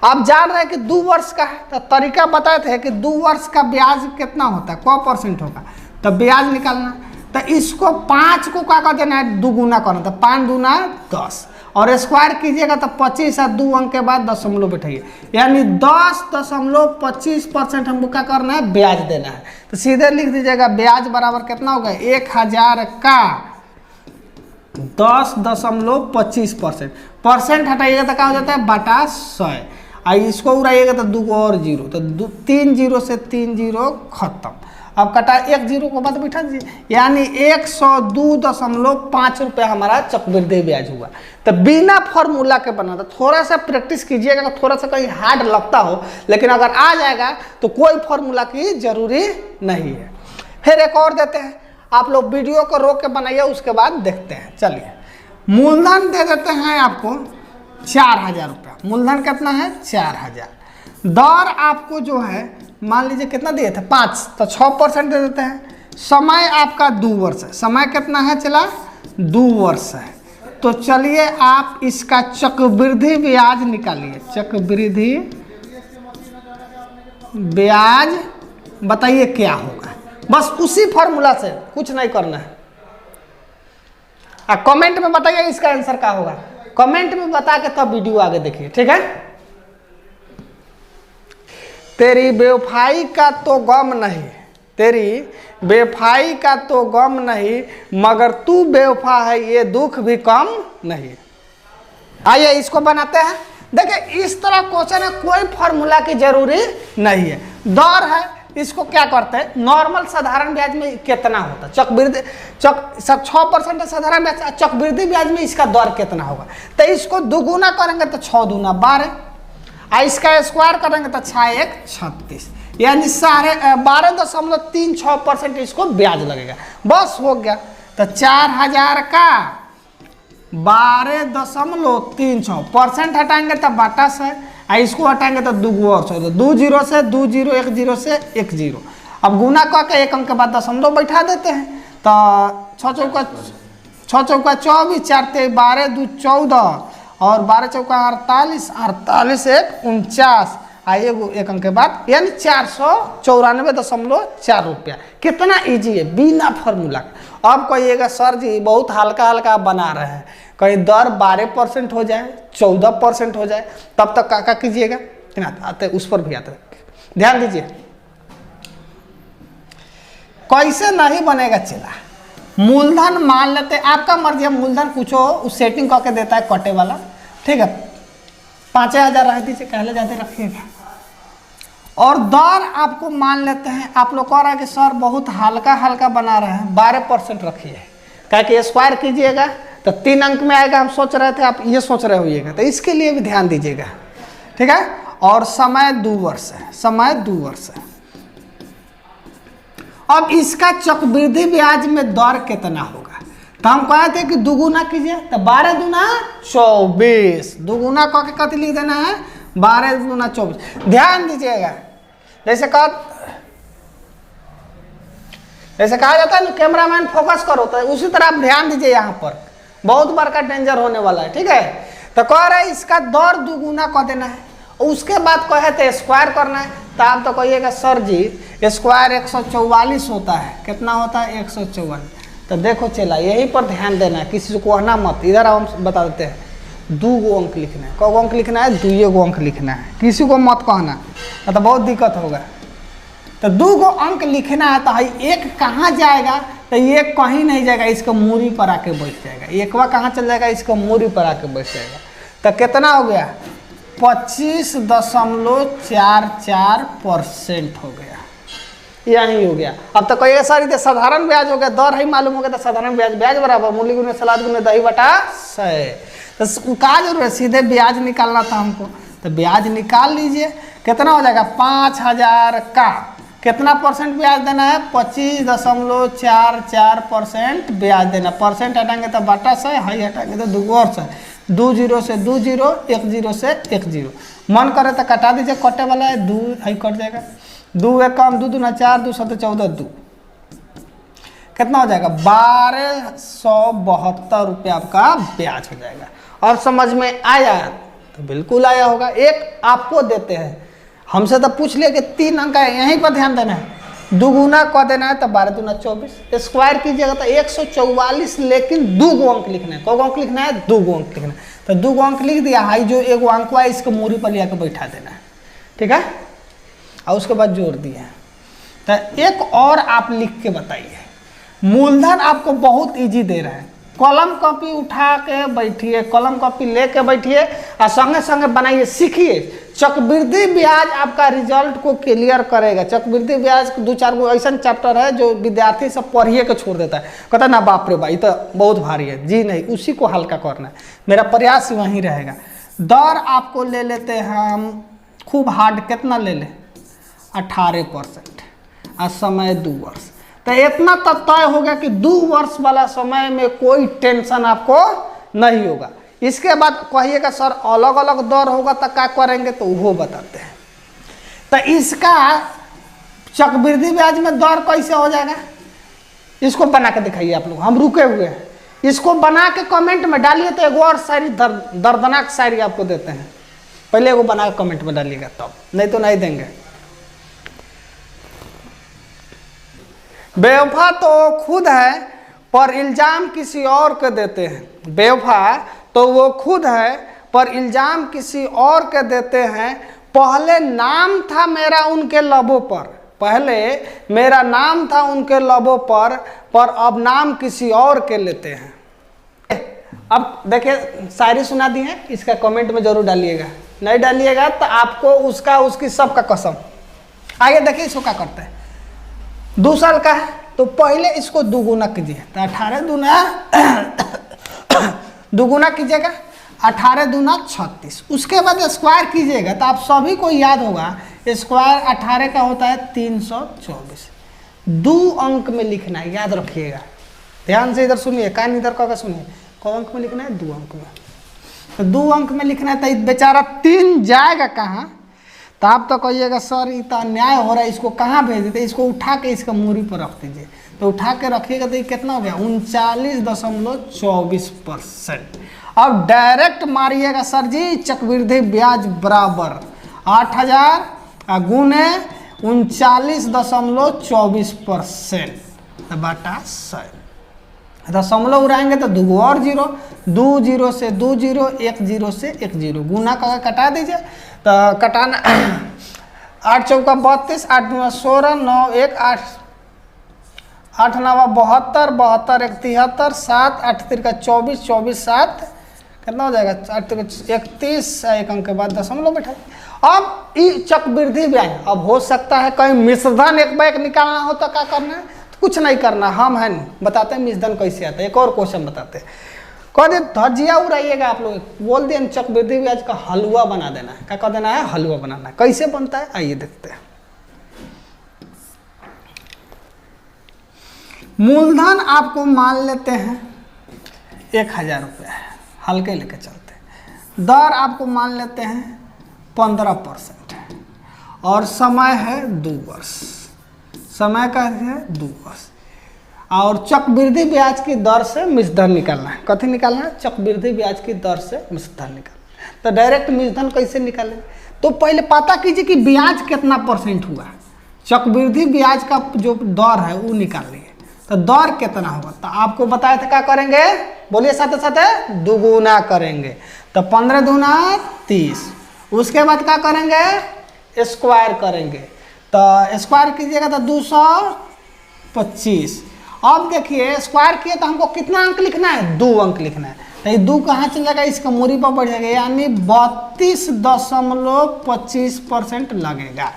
आप जान रहे हैं कि 2 वर्ष का है, तो तरीका बताए थे कि 2 वर्ष का ब्याज कितना होता है, क % होगा, तो ब्याज निकालना। तो इसको 5 को क्या कर देना है, दुगुना करना, तो 5 दूना 10, और स्क्वायर कीजिएगा तो 25 और 2 अंक के बाद दशमलव बैठाइए, यानी 10.25% हमको क्या करना है, ब्याज देना है। तो सीधे लिख दीजिएगा ब्याज बराबर कितना होगा, 1000 का 10.25%। परसेंट हटाइएगा तो क्या हो जाता है, बटा 100। इसको उड़ाइएगा तो 2 और 0, तो 3 0 से 3 0 खत्म। अब कटा 1 0 को बाद बिठा दीजिए, यानी 102.5 रुपया हमारा चक्रवृद्धि ब्याज हुआ। तो बिना फॉर्मूला के बना था, थोड़ा सा प्रैक्टिस कीजिएगा, थोड़ा सा कहीं हार्ड लगता हो, लेकिन अगर आ जाएगा तो कोई फॉर्मूला की जरूरी नहीं है। फिर एक और देते हैं, आप लोग वीडियो को रोक के बनाइए, उसके बाद देखते हैं। चलिए, मूलधन दे देते हैं आपको 4000 रुपया, मूलधन कितना है 4000, दर आपको जो है मान लीजिए कितना दिए थे 5, तो 6% दे देते हैं। समय आपका 2 वर्ष है, समय कितना है चला 2 वर्ष है। तो चलिए आप इसका चक्रवृद्धि ब्याज निकालिए, चक्रवृद्धि ब्याज बताइए क्या होगा, बस उसी फॉर्मूला से, कुछ नहीं करना है। कमेंट में बताइए इसका आंसर क्या होगा, कमेंट में बता के तब वीडियो आगे देखिए, ठीक है। तेरी बेवफाई का तो गम नहीं, तेरी बेवफाई का तो गम नहीं, मगर तू बेवफा है ये दुख भी कम नहीं। आइए इसको बनाते हैं। देखिए इस तरह क्वेश्चन है, कोई फॉर्मूला की जरूरी नहीं है। दर है, इसको क्या करते हैं, नॉर्मल साधारण ब्याज में कितना होता है, चक्रवृद्धि 6% साधारण ब्याज, चक्रवृद्धि ब्याज में इसका दर कितना होगा। तो इसको दुगुना करेंगे तो 6 दूना 12, इसका स्क्वायर करेंगे तो 6 1 36, यानी 12.36% इसको ब्याज लगेगा। बस हो गया। तो 4000 का 12.36 परसेंट हटाएंगे तो बटा 100, इसको हटाएंगे तो 2 और 100, 2 0 से 2 0 1 0 से 1 0। अब गुना करके 1 अंक के बाद दशमलव बैठा देते हैं। तो 6 चौका 24, 4 3 12, 2 14, और 12 चौका 48, 48 1 49, आइए 1 अंक के बाद, यानी 494.4 रुपया। कितना इजी है, बिना फॉर्मूला। अब कहिएगा सर जी बहुत हल्का हल्का बना रहे हैं, कहीं दर 12% हो जाए, 14% हो जाए, तब तक क्या कीजिएगा, आते उस पर भी आते, ध्यान दीजिए। कैसे नहीं बनेगा चला, मूलधन मान लेते, आपका मर्जी है, मूलधन कुछ हो सेटिंग करके देता है कटे वाला, ठीक है। 5000 रख दीजिए, कहले जाते रखिएगा। और दर आपको मान लेते हैं, आप लोग कह रहे हैं कि सर बहुत हल्का हल्का बना रहे हैं, 12% रखिए, क्या कि स्क्वायर कीजिएगा तो 3 अंक में आएगा। हम सोच रहे थे आप ये सोच रहे होइएगा, तो इसके लिए भी ध्यान दीजिएगा, ठीक है। और समय 2 वर्ष है, समय 2 वर्ष है। अब इसका चक्रवृद्धि ब्याज में दर कितना होगा, तो हम कहे थे कि दुगुना कीजिए, तो 12 दूना 24, दुगुना कह के कति लिख देना है 12 दूना 24। ध्यान दीजिएगा, जैसे कहा जाता है ना कैमरामैन फोकस करो, तो उसी तरह आप ध्यान दीजिए, यहाँ पर बहुत बार का डेंजर होने वाला है, ठीक है। तो कह रहे इसका दर दुगुना कर देना है, उसके बाद कहे तो स्क्वायर करना है। तो आप तो कहिएगा सर जी स्क्वायर 144 होता है, कितना होता है 144। तो देखो चला यहीं पर ध्यान देना है, किसी को कहना मत। इधर हम बता देते हैं, 2 गो अंक लिखना है। कौ अंक लिखना है? 2 गो अंक लिखना है, किसी को मत कहना, तो बहुत दिक्कत होगा। तो 2 गो अंक लिखना है। तो एक कहाँ जाएगा? तो ये कहीं नहीं जाएगा, इसका मूरी पर आके बैठ जाएगा। एकवा कहाँ चल जाएगा? इसका मूरी पर आके बैठ जाएगा। तो कितना हो गया? 25.44% हो गया, यही हो गया। अब तो कहिएगा सर ये साधारण ब्याज हो गया, दर ही मालूम हो गया। तो साधारण ब्याज ब्याज बराबर मूली गुने सलाद गुने दही बटा 100। तो का जरूर है, सीधे ब्याज निकालना था हमको। तो ब्याज निकाल लीजिए, कितना हो जाएगा? 5000 का कितना परसेंट ब्याज देना है? 25.44% ब्याज देना। परसेंट हटाएंगे तो बटा 100, हाई हटाएंगे तो 2 और 100। 2 0 से 2 0, 1 0 से 1 0। मन करे तो कटा दीजिए, कटे वाला है 2, हाई कट जाएगा। 2 1 कम 2 2 ना 4, 2 7 14, 2 कितना हो जाएगा? 1272 रुपये आपका ब्याज हो जाएगा। और समझ में आया? तो बिल्कुल आया होगा। एक आपको देते हैं, हमसे तो पूछ लिया कि 3 अंक है, यहीं पर ध्यान देना है। दुगुना कह देना है तो 12 दूना 24, स्क्वायर कीजिएगा तो 144, लेकिन 2 गो अंक लिखना है। कौ अंक लिखना है? 2 गो अंक लिखना है। तो 2 गो अंक लिख दिया, हाई जो 1 अंक है इसको मूरी पर लिया के बैठा देना है, ठीक है। और उसके बाद जोड़ दिया। तो एक और आप लिख के बताइए। मूलधन आपको बहुत इजी दे रहा है, कलम कॉपी उठा के बैठिए, कलम कॉपी लेके बैठिए और संगे संगे बनाइए, सीखिए। चक्रवृद्धि ब्याज आपका रिजल्ट को क्लियर करेगा। चक्रवृद्धि ब्याज 2-4 गो ऐसा चैप्टर है जो विद्यार्थी सब पढ़िए के छोड़ देता है, कहता है ना बाप रे भाई तो बहुत भारी है। जी नहीं, उसी को हल्का करना है, मेरा प्रयास वहीं रहेगा। दर आपको ले लेते हैं हम खूब हार्ड, कितना ले लें? 18%। और समय 2 वर्ष। तो इतना तब तय हो गया कि 2 वर्ष वाला समय में कोई टेंशन आपको नहीं होगा। इसके बाद कहिएगा सर अलग अलग दर होगा तो क्या करेंगे? तो वो बताते हैं। तो इसका चक्रवृद्धि ब्याज में दर कैसे हो जाएगा, इसको बना के दिखाइए आप लोग। हम रुके हुए हैं, इसको बना के कमेंट में डालिए। तो एक और शायरी दर्दनाक शायरी आपको देते हैं, पहले वो बना के कमेंट में डालिएगा तब, नहीं तो नहीं देंगे। बेवफा तो खुद है पर इल्जाम किसी और के देते हैं। बेवफा तो वो खुद है पर इल्जाम किसी और के देते हैं। पहले नाम था मेरा उनके लबों पर, पहले मेरा नाम था उनके लबों पर अब नाम किसी और के लेते हैं। अब देखिए शायरी सुना दी है, इसका कमेंट में जरूर डालिएगा, नहीं डालिएगा तो आपको उसका उसकी सबका कसम। आगे देखिए इसको क्या करते हैं। 2 साल का है तो पहले इसको दुगुना कीजिए, तो 18 दूना दुगुना कीजिएगा, 18 दूना 36। उसके बाद स्क्वायर कीजिएगा तो आप सभी को याद होगा स्क्वायर 18 का होता है 324। 2 अंक में लिखना है, याद रखिएगा। ध्यान से इधर सुनिए, कान इधर करके सुनिए। कौन अंक में लिखना है? 2 अंक में। तो 2 अंक में लिखना है। तो बेचारा 3 जाएगा कहाँ? तो आप तो कहिएगा सर ये तो अन्याय हो रहा है, इसको कहाँ भेज देते? इसको उठा के इसका मूरी पर रख दीजिए। तो उठा के रखिएगा तो ये कितना हो गया? 39.24%। अब डायरेक्ट मारिएगा सर जी चक्रवृद्धि ब्याज बराबर 8000 गुने 39.24% बटा 100। दशमलव उड़ाएंगे तो 2 और 0, 2 0 से 2 0, 1 0 से 1 0, गुना करके कटा दीजिए। तो कटाना 8 चौका 32, 8 दूना 16, 9 1 8, 8 9 72, 72 1 73, 7 8 3 का 24, 24 7 कितना हो जाएगा? 8 31, एक अंक के बाद दशमलव बैठा। अब ये चक्रवृद्धि ब्याज अब हो सकता है कहीं मिश्रधन एक बैक निकालना हो तो क्या करना है? कुछ नहीं करना, हम हैं बताते हैं मिश्रधन कैसे आता है। एक और क्वेश्चन बताते हैं, कह दे धजिया उड़ाइएगा आप लोग, बोल दिए चक्रवृद्धि ब्याज का हलवा बना देना है। क्या कर देना है? हलवा बनाना है। कैसे बनता है आइए देखते हैं। मूलधन आपको मान लेते हैं 1000 रुपये, हल्के लेके चलते हैं। दर आपको मान लेते हैं 15% और समय है 2 वर्ष। समय का है 2 वर्ष। और चक्रवृद्धि ब्याज की दर से मिश्रधन निकालना है। कथी निकालना है? चक्रवृद्धि ब्याज की दर से मिश्रधन निकालना। तो डायरेक्ट मिश्रधन कैसे निकालें? तो पहले पता कीजिए कि ब्याज कितना परसेंट हुआ है। चक्रवृद्धि ब्याज का जो दर है वो निकाल लिए। तो दर कितना होगा? तो आपको बताया था क्या करेंगे, बोलिए साथ साथ, दुगुना करेंगे। तो 15 दूना 30। उसके बाद क्या करेंगे? स्क्वायर करेंगे। तो स्क्वायर कीजिएगा तो 225। अब देखिए स्क्वायर किए तो हमको कितना अंक लिखना है? 2 अंक लिखना है। तो ये 2 कहाँ चल जाएगा? इसका मूरी पर बढ़ जाएगा, यानी 32.25% लगेगा।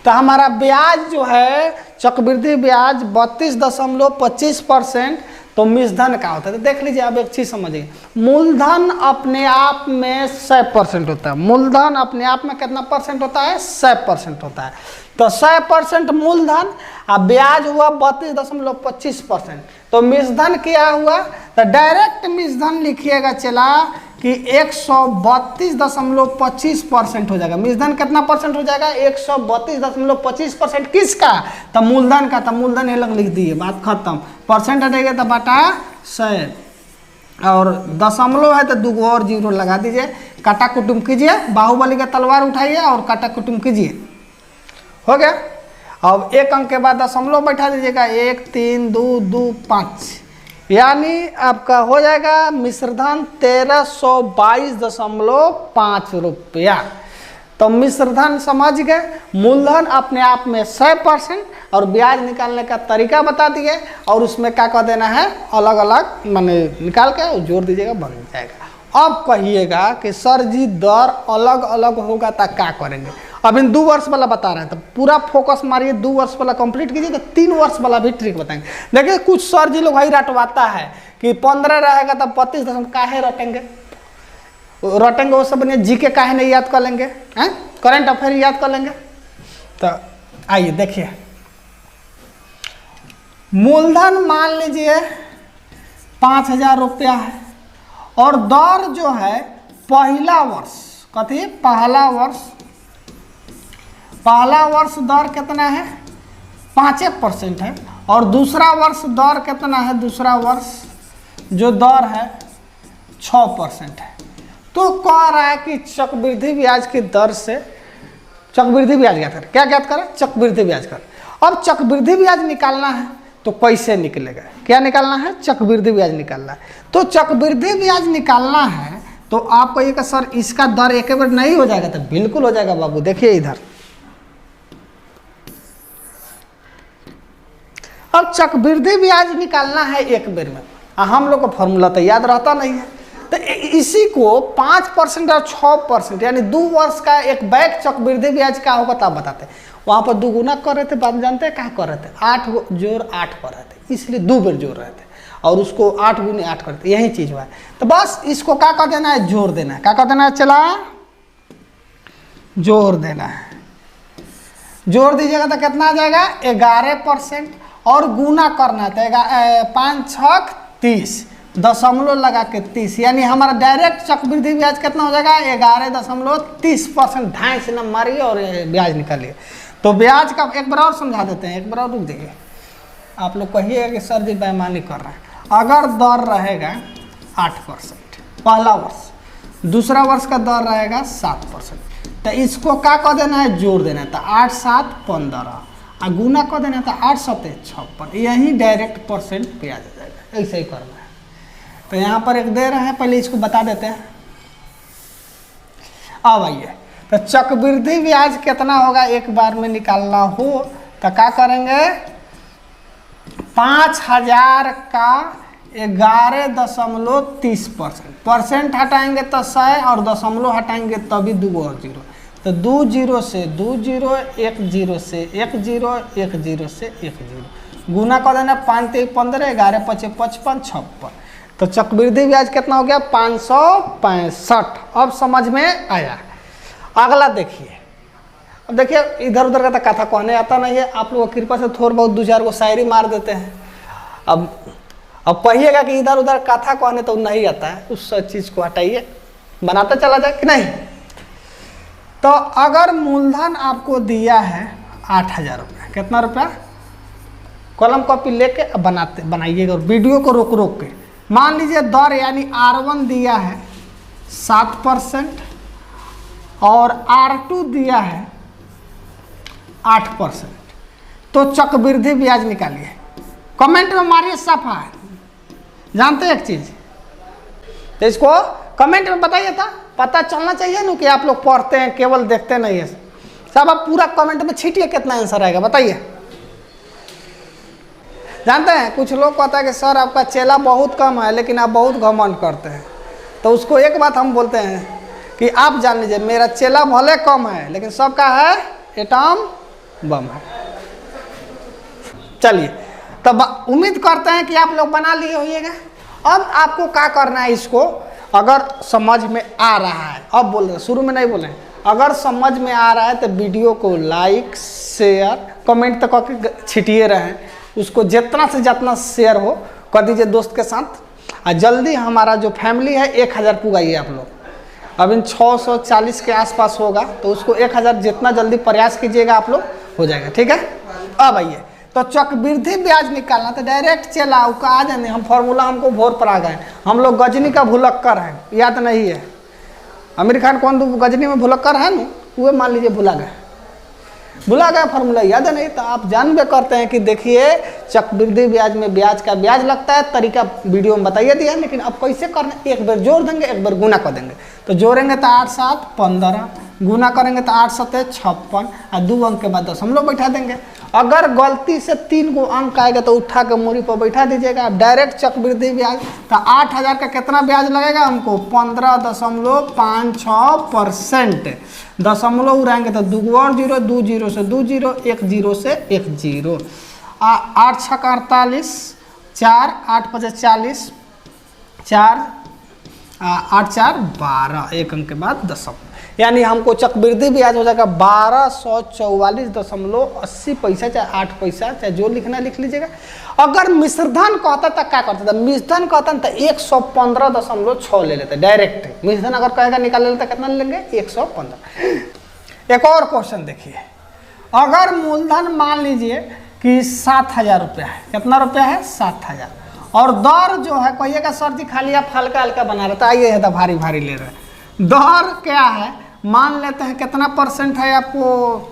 तो हमारा ब्याज जो है चक्रवृद्धि ब्याज 32.25%। तो मिश्रधन क्या होता है? तो देख लीजिए, अब एक चीज समझिए, मूलधन अपने आप में 100% होता है। मूलधन अपने आप में कितना परसेंट होता है? 100% होता है। तो 100% मूलधन और ब्याज हुआ 32.25%। तो मिश्रधन क्या हुआ? तो डायरेक्ट मिश्रधन लिखिएगा चला कि 132.25% हो जाएगा। मिश्रधन कितना परसेंट हो जाएगा? 132.25%। किसका? तो मूलधन का। तो मूलधन ये लोग लिख दिए, बात खत्म। परसेंट हटेगा तो बटा 100 और दशमलव है तो 2 और 0 लगा दीजिए। काटा कुटुम कीजिए, बाहुबली का तलवार उठाइए और काटा कुटुम कीजिए। हो गया। अब 1 अंक के बाद दशमलव बैठा दीजिएगा, 1 3 2 2 5, यानी आपका हो जाएगा मिश्रधन 1322.5 रुपया। तो मिश्रधन समझ गए। मूलधन अपने आप में 100% और ब्याज निकालने का तरीका बता दिए, और उसमें क्या कर देना है, अलग अलग माने निकाल के जोड़ दीजिएगा, बन जाएगा। अब कहिएगा कि सर जी दर अलग अलग होगा तो क्या करेंगे? अब इन 2 वर्ष वाला बता रहे हैं तो पूरा फोकस मारिए, 2 वर्ष वाला कंप्लीट कीजिए, तो 3 वर्ष वाला भी ट्रिक बताएंगे। देखिए कुछ सर जी लोग भाई रटवाता है कि 15 रहेगा तो 32 काहे रटेंगे, वो सब बनिए जी के काहे नहीं याद कर लेंगे, करंट अफेयर याद कर लेंगे। तो आइए देखिए, मूलधन मान लीजिए 5000 रुपया है और दर जो है पहला वर्ष, कथी पहला वर्ष दर कितना है? 5% है। और दूसरा वर्ष दर कितना है? दूसरा वर्ष जो दर है 6% है। तो कह रहा है कि चक्रवृद्धि ब्याज की दर से चक्रवृद्धि ब्याज ज्ञात करें। क्या ज्ञात करें? चक्रवृद्धि ब्याज करें। अब चक्रवृद्धि ब्याज निकालना है तो कैसे निकलेगा? क्या निकालना है? चक्रवृद्धि ब्याज निकालना है। तो चक्रवृद्धि ब्याज निकालना है तो आप कहिएगा सर इसका दर एक बार नहीं हो जाएगा? तो बिल्कुल हो जाएगा बाबू। देखिए इधर, अब चक्रवृद्धि ब्याज निकालना है एक बेर में, हम लोग को फॉर्मूला तो याद रहता नहीं है। तो इसी को 5% और 6% यानी 2 वर्ष का एक बैक चक्रवृद्धि ब्याज क्या होगा तो आप बताते हैं। वहाँ पर 2 गुना कर रहे थे, बात जानते हैं क्या कर रहे थे? 8 जोड़ 8 कर रहे थे, इसलिए 2 बार जोड़ रहे थे और उसको 8 गुने 8 करते, यही चीज़ हुआ है। तो बस इसको क्या कर देना है? जोड़ देना है। क्या कर देना है? चला जोड़ देना है। जोड़ दीजिएगा तो कितना आ जाएगा? 11% और गुना करना था 5 6 30, दशमलव लगा के 30, यानी हमारा डायरेक्ट चक्रवृद्धि ब्याज कितना हो जाएगा? 11.30%। 2.5 से न मारिए और ब्याज निकालिए। तो ब्याज का एक बार और समझा देते हैं, एक बार और रुक जाइए। आप लोग कहिएगा कि सर जी बेईमानी कर रहे हैं। अगर दर रहेगा 8% पहला वर्ष, दूसरा वर्ष का दर रहेगा 7%, तो इसको क्या कर देना है? जोड़ देना है। तो 8 7 15 और गुना कर देना है तो 8 7 56, यही डायरेक्ट परसेंट ब्याज आ जाएगा। ऐसे ही करना है। तो यहाँ पर एक दे रहे हैं, पहले इसको बता देते हैं। अब आइए, तो चक्रवृद्धि ब्याज कितना होगा एक बार में निकालना हो तो क्या करेंगे? 5000 का 11.30%, परसेंट हटाएंगे तो 100 और दशमलव हटाएंगे तभी 2 और 0, तो 2 0 से 2 0 1 0 से 1 0 1 0 से 1 0, गुना कर देना 5 3 15 11 5 55 56। तो चक्रवृद्धि ब्याज कितना हो गया? 565। अब समझ में आया। अगला देखिए, अब देखिए इधर उधर का तो कथा कहने आता नहीं है, आप लोगों की कृपा से थोड़ा बहुत 2 4 को शायरी मार देते हैं। अब कहिएगा कि इधर उधर कथा कहने तो नहीं आता है, उस चीज़ को हटाइए, बनाता चला जाए कि नहीं। तो अगर मूलधन आपको दिया है 8000 रुपया, कितना रुपया? कलम कॉपी लेके बनाइएगा और वीडियो को रोक रोक के। मान लीजिए दर यानी R1 दिया है 7% और R2 दिया है 8%, तो चक्रवृद्धि ब्याज निकालिए। कमेंट में मारिए सफा है। जानते हैं एक चीज, तो इसको कमेंट में बताइए था, पता चलना चाहिए ना कि आप लोग पढ़ते हैं, केवल देखते नहीं है। सब आप पूरा कमेंट में छीटिए कितना आंसर आएगा बताइए। जानते हैं कुछ लोग कहता है कि सर आपका चेला बहुत कम है लेकिन आप बहुत घमंड करते हैं, तो उसको एक बात हम बोलते हैं कि आप जान लीजिए मेरा चेला भले कम है लेकिन सबका है एटम बम है। चलिए तब उम्मीद करते हैं कि आप लोग बना लिए होइएगा। अब आपको क्या करना है, इसको अगर समझ में आ रहा है, अब बोल रहे शुरू में नहीं बोले, अगर समझ में आ रहा है तो वीडियो को लाइक शेयर कमेंट तक करके छिटिए रहें। उसको जितना से जितना शेयर हो कर दीजिए दोस्त के साथ। और जल्दी हमारा जो फैमिली है 1000 पुगाइए आप लोग। अब इन 640 के आसपास होगा, तो उसको 1000 जितना जल्दी प्रयास कीजिएगा आप लोग हो जाएगा। ठीक है, अब आइए तो चक्रवृद्धि ब्याज निकालना तो डायरेक्ट चला उसका आ जाने। हम फॉर्मूला हमको भोर पर आ गए, हम लोग गजनी का भुलक्कर है, याद नहीं है। आमिर खान कौन गजनी में भुलक्कर है ना, वो मान लीजिए भुला गए फॉर्मूला याद नहीं, तो आप जानबे करते हैं कि देखिए चक्रवृद्धि ब्याज में ब्याज का ब्याज लगता है, तरीका वीडियो में बताइए दिया। लेकिन अब कैसे करना, एक बार जोड़ देंगे एक बार गुना कर देंगे। तो जोड़ेंगे तो 8 7 15, गुना करेंगे तो 8 7 56 और 2 अंक के बाद 10 हम लोग बैठा देंगे। अगर गलती से 3 गो अंक आएगा तो उठा के मोरी पर बैठा दीजिएगा। डायरेक्ट चक्रवृद्धि ब्याज तो 8000 का कितना ब्याज लगेगा हमको 15.56%। दशमलव उड़ाएंगे तो 2 और 0, 2 0 से 2 0, 1 0 से 1 0, 8 6 48, 4 8 5 40, 4 8 4 12, 1 अंक के बाद दशम, यानी हमको चक्रवृद्धि ब्याज हो जाएगा 1244.80 पैसा, चाहे 8 पैसा, चाहे जो लिखना लिख लीजिएगा। अगर मिश्रधन कहता था क्या करता था, मिश्रधन कहता था 115.6 ले लेते डायरेक्ट। मिश्रधन अगर कहेगा निकाल लेते कितना लेंगे 115। एक और क्वेश्चन देखिए, अगर मूलधन मान लीजिए कि 7000 रुपया है, कितना रुपया है 7000, और दर जो है कहिएगा सर जी खाली आप हल्का हल्का बना रहे, तो आइए है तो भारी भारी ले रहे हैं। दर क्या है मान लेते हैं, कितना परसेंट है आपको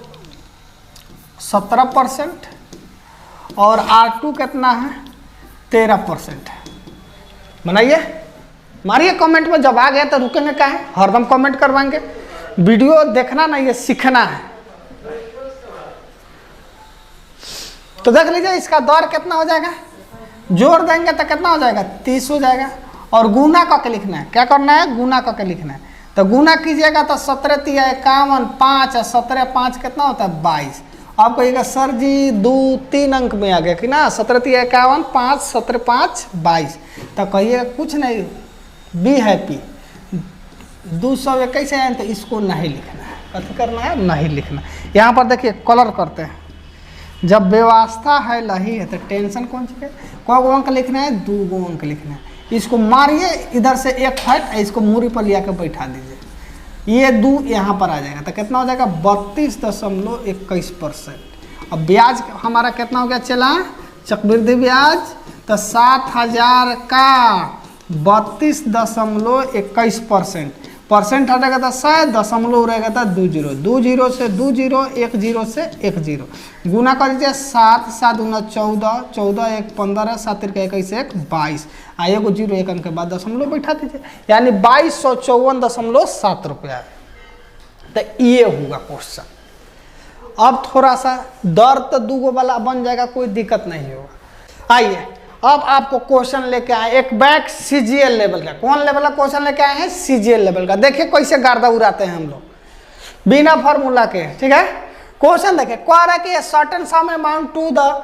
17%, और R2 कितना है 13% है। बनाइए मारिए कमेंट में, जब आ गया तो रुकेंगे क्या है, हरदम कमेंट करवाएंगे। वीडियो देखना नहीं है, सीखना है। तो देख लीजिए इसका दर कितना हो जाएगा, जोड़ देंगे तो कितना हो जाएगा 30 हो जाएगा, और गुना करके लिखना है। क्या करना है, गुना करके लिखना है। तो गुना कीजिएगा तो 17 × 51 5 और 17 5 कितना होता है 22। आप कहिएगा सर जी 2 3 अंक में आ गया कि ना, 17 × 51 5 17 5 22। तो कहिएगा कुछ नहीं, बी हैप्पी 221 है, तो इसको नहीं लिखना है। कथी करना है, नहीं लिखना। यहाँ पर देखिए कलर करते हैं, जब व्यवस्था है लही है तो टेंशन कौन सी है। को अंक लिखना है 2 अंक लिखना है। इसको मारिए इधर से 1 फट, इसको मूरी पर लिया के बैठा दीजिए, ये 2 यहाँ पर आ जाएगा तो कितना हो जाएगा 32.21%। अब ब्याज हमारा कितना हो गया चला चक्रवृद्धि ब्याज, तो 7000 का 32.21%, परसेंट हटेगा तो 100, दशमलव रहेगा तो 2 0, 2 0 से 2 0, 1 0 से 1 0, गुना कर दीजिए 7 7 × 14, 14 1 15, 7 × 21 1 22, एगो 0 1 अंक के बाद दशमलव बैठा दीजिए, यानी 2254.7 रुपया। तो ये होगा क्वेश्चन। अब थोड़ा सा दर तो 2 वाला बन जाएगा, कोई दिक्कत नहीं होगा। आइए अब आपको क्वेश्चन लेके आए एक बैक CGL लेवल का। कौन लेवल का क्वेश्चन लेके आए हैं, CGL लेवल का। देखिए कैसे गर्दा उड़ाते हैं हम लोग बिना फॉर्मूला के। ठीक है, क्वेश्चन देखिए, कह रहा है कि certain sum amount to the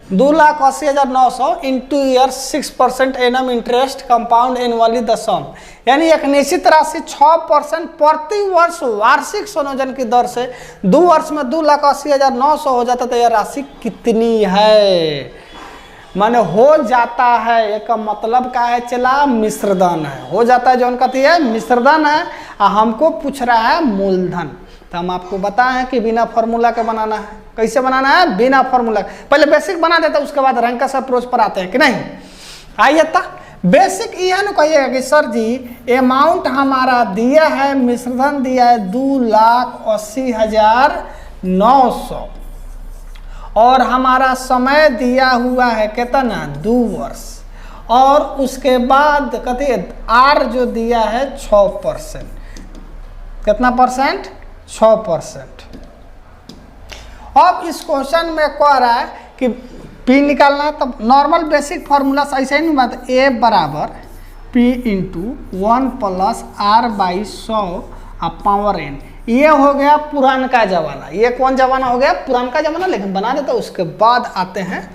2,80,900 into year 6% annum interest compound annually the sum, यानी एक निश्चित राशि 6% प्रति वर्ष वार्षिक संयोजन की दर से 2 वर्ष में 2,80,900 हो जाता, तो यह राशि कितनी है। माने हो जाता है, एक मतलब का है चला मिश्रधन है, हो जाता है जो उनका है मिश्रधन है। हमको पूछ रहा है मूलधन। तो हम आपको बताएं कि बिना फॉर्मूला का बनाना है। कैसे बनाना है? बिना फॉर्मूला। पहले बेसिक बना देते हैं, उसके बाद रैंकर्स अप्रोच पर आते हैं कि नहीं। आइए तो बेसिक ये ना कहिएगा कि सर जी अमाउंट हमारा दिया है, मिश्रधन दिया है 2,80,900 और हमारा समय दिया हुआ है कितना? 2 वर्ष। और उसके बाद कहते हैं आर जो दिया है 6%। कितना परसेंट? 6%। अब इस क्वेश्चन में कह रहा है कि पी निकालना है, तब नॉर्मल बेसिक फार्मूला ऐसे ही नहीं बात। ए बराबर P into 1 plus R by 100 power N. ये हो गया पुरानका जमाना। ये कौन जमाना हो गया? पुरानका जमाना। लेकिन बना देते उसके बाद आते हैं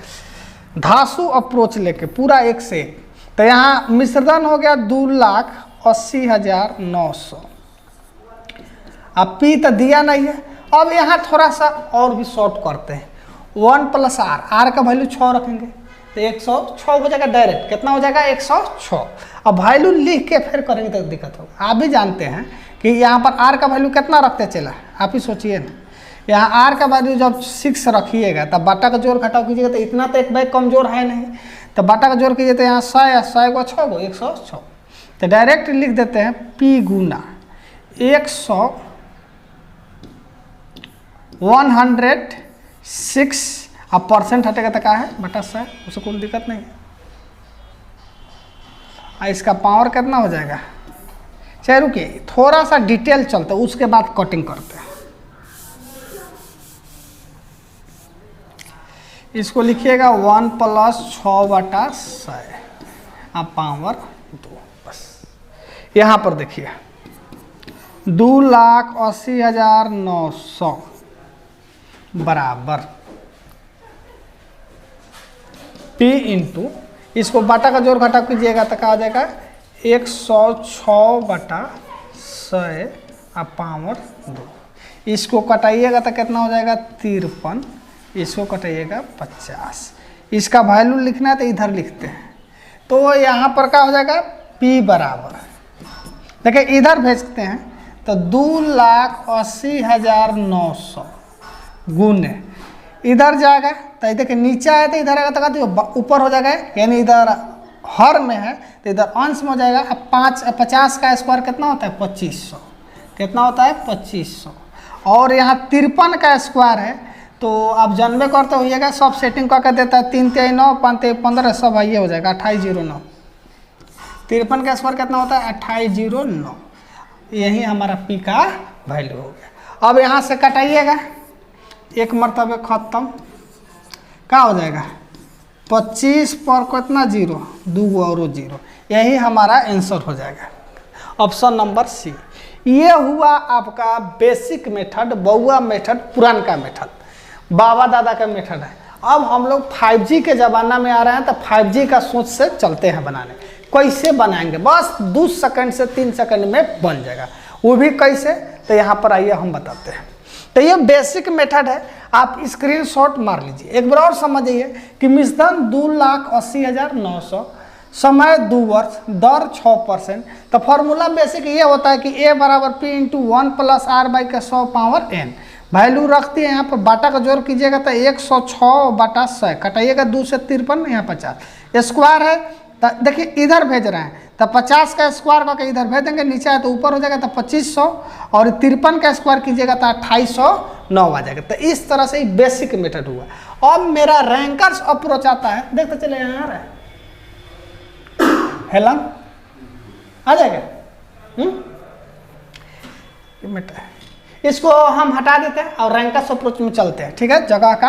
धासु अप्रोच लेके पूरा एक से एक। तो यहाँ मिश्रधन हो गया 2,80,900। अब पी तो दिया नहीं है। अब यहाँ थोड़ा सा और भी शॉर्ट करते हैं। 1 प्लस आर, आर का वैल्यू 6 रखेंगे तो 106 हो जाएगा डायरेक्ट। कितना हो जाएगा? 106। अब वैल्यू लिख के फिर करेंगे तो दिक्कत होगा। आप भी जानते हैं कि यहाँ पर आर का वैल्यू कितना रखते चला, आप ही सोचिए ना। यहाँ आर का वैल्यू जब 6 रखिएगा तब बाटा का जोड़ घटाव कीजिएगा तो इतना तो एक बैग कमजोर है नहीं, तो बाटा का जोड़ कीजिए तो यहाँ 100 या 100 को 6 को 106। तो डायरेक्ट लिख देते हैं पी गुना 100 106। अब परसेंट हटेगा तो क्या है? बटा 100, उससे कोई दिक्कत नहीं है। इसका पावर कितना हो जाएगा? चलिए रुकिए थोड़ा सा डिटेल चलता है, उसके बाद कटिंग करते हैं। इसको लिखिएगा 1 प्लस 6/100 अब पावर 2। बस यहाँ पर देखिए 2,80,900 बराबर P इंटू, इसको बाटा का जोड़ घटाव कीजिएगा तो क्या हो जाएगा? 106/100 अब पावर 2। इसको कटाइएगा तो कितना हो जाएगा? 53। इसको कटाइएगा 50। इसका वैल्यू लिखना है तो इधर लिखते हैं। तो यहाँ पर क्या हो जाएगा? P बराबर, देखिए इधर भेजते हैं तो 2,80,900 गुने इधर जाएगा तो देखिए नीचे आया तो इधर आएगा तो ऊपर हो जाएगा, यानी इधर हर में है तो इधर अंश में हो जाएगा। अब 50 का स्क्वायर कितना होता है? 2500। कितना होता है? 2500। और यहाँ 53 का स्क्वायर है तो आप जानबे करते होइएगा, सब सेटिंग करके देता है 3 3 9 5 3 15 सब ये हो जाएगा 2809। 53 का स्क्वायर कितना होता है? 2809। यही हमारा पी का वैल्यू हो गया। अब यहाँ से कटाइएगा, एक मरतबे खत्म। क्या हो जाएगा? 25 पर कितना? 0, 2 और 0। यही हमारा आंसर हो जाएगा, ऑप्शन नंबर सी। ये हुआ आपका बेसिक मेथड, बउआ मेथड, पुरानका मेथड, बाबा दादा का मेथड है। अब हम लोग 5G के ज़माना में आ रहे हैं तो 5G का सोच से चलते हैं बनाने। कैसे बनाएंगे? बस 2 सेकंड से 3 सेकंड में बन जाएगा। वो भी कैसे? तो यहाँ पर आइए हम बताते हैं। तो ये बेसिक मेथड है, आप स्क्रीनशॉट मार लीजिए। एक बार और समझिए कि मिश्रधन 2,80,900, समय 2 वर्ष, दर 6%। तो फॉर्मूला बेसिक ये होता है कि ए बराबर P into 1 plus R by का 100 पावर एन। वैल्यू रखती है यहाँ पर, बाटा का जोड़ कीजिएगा तो 106/100 कटाइएगा 2 से 53, यहाँ 50 स्क्वायर है। तो देखिए इधर भेज रहे हैं तो 50 का स्क्वायर करके इधर भेज देंगे, नीचे आए तो ऊपर हो जाएगा तो 2500, और 53 का स्क्वायर कीजिएगा तो 2809 आ जाएगा। तो इस तरह से ही बेसिक मेथड हुआ। अब मेरा रैंकर्स अप्रोच आता है, देखते चले यहाँ आ रहा है हेलन आ जाएगा। इसको हम हटा देते हैं और रैंकर्स अप्रोच में चलते हैं। ठीक है, जगह का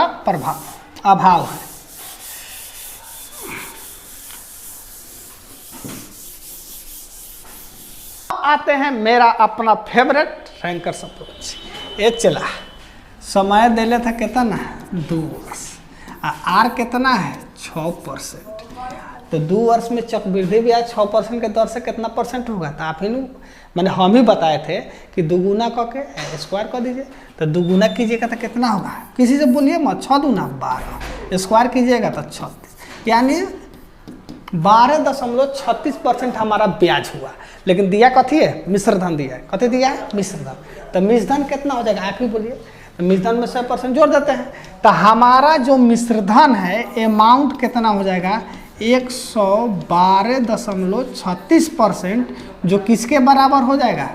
अभाव है। आते हैं मेरा अपना फेवरेट रैंकर्स अप्रोच। ये चला समय दिले था कितना? 2 वर्ष। आर कितना है? 6%। तो 2 वर्ष में चक्रवृद्धि ब्याज 6% के दर से कितना परसेंट होगा? तो आप ही मैंने हम ही बताए थे कि दुगुना करके स्क्वायर कर दीजिए। तो दुगुना कीजिएगा तो कितना होगा? किसी से बोलिए मत, 6 दूना 12, स्क्वायर कीजिएगा तो 36, यानी 12.36% हमारा ब्याज हुआ। लेकिन दिया कथी है? मिश्रधन दिया है। कथी दिया है? मिश्रधन। तो मिश्रधन कितना हो जाएगा आप ही बोलिए। तो मिश्रधन में 100% जोड़ देते हैं, तो हमारा जो मिश्रधन है अमाउंट कितना हो जाएगा 112.36%, जो किसके बराबर हो जाएगा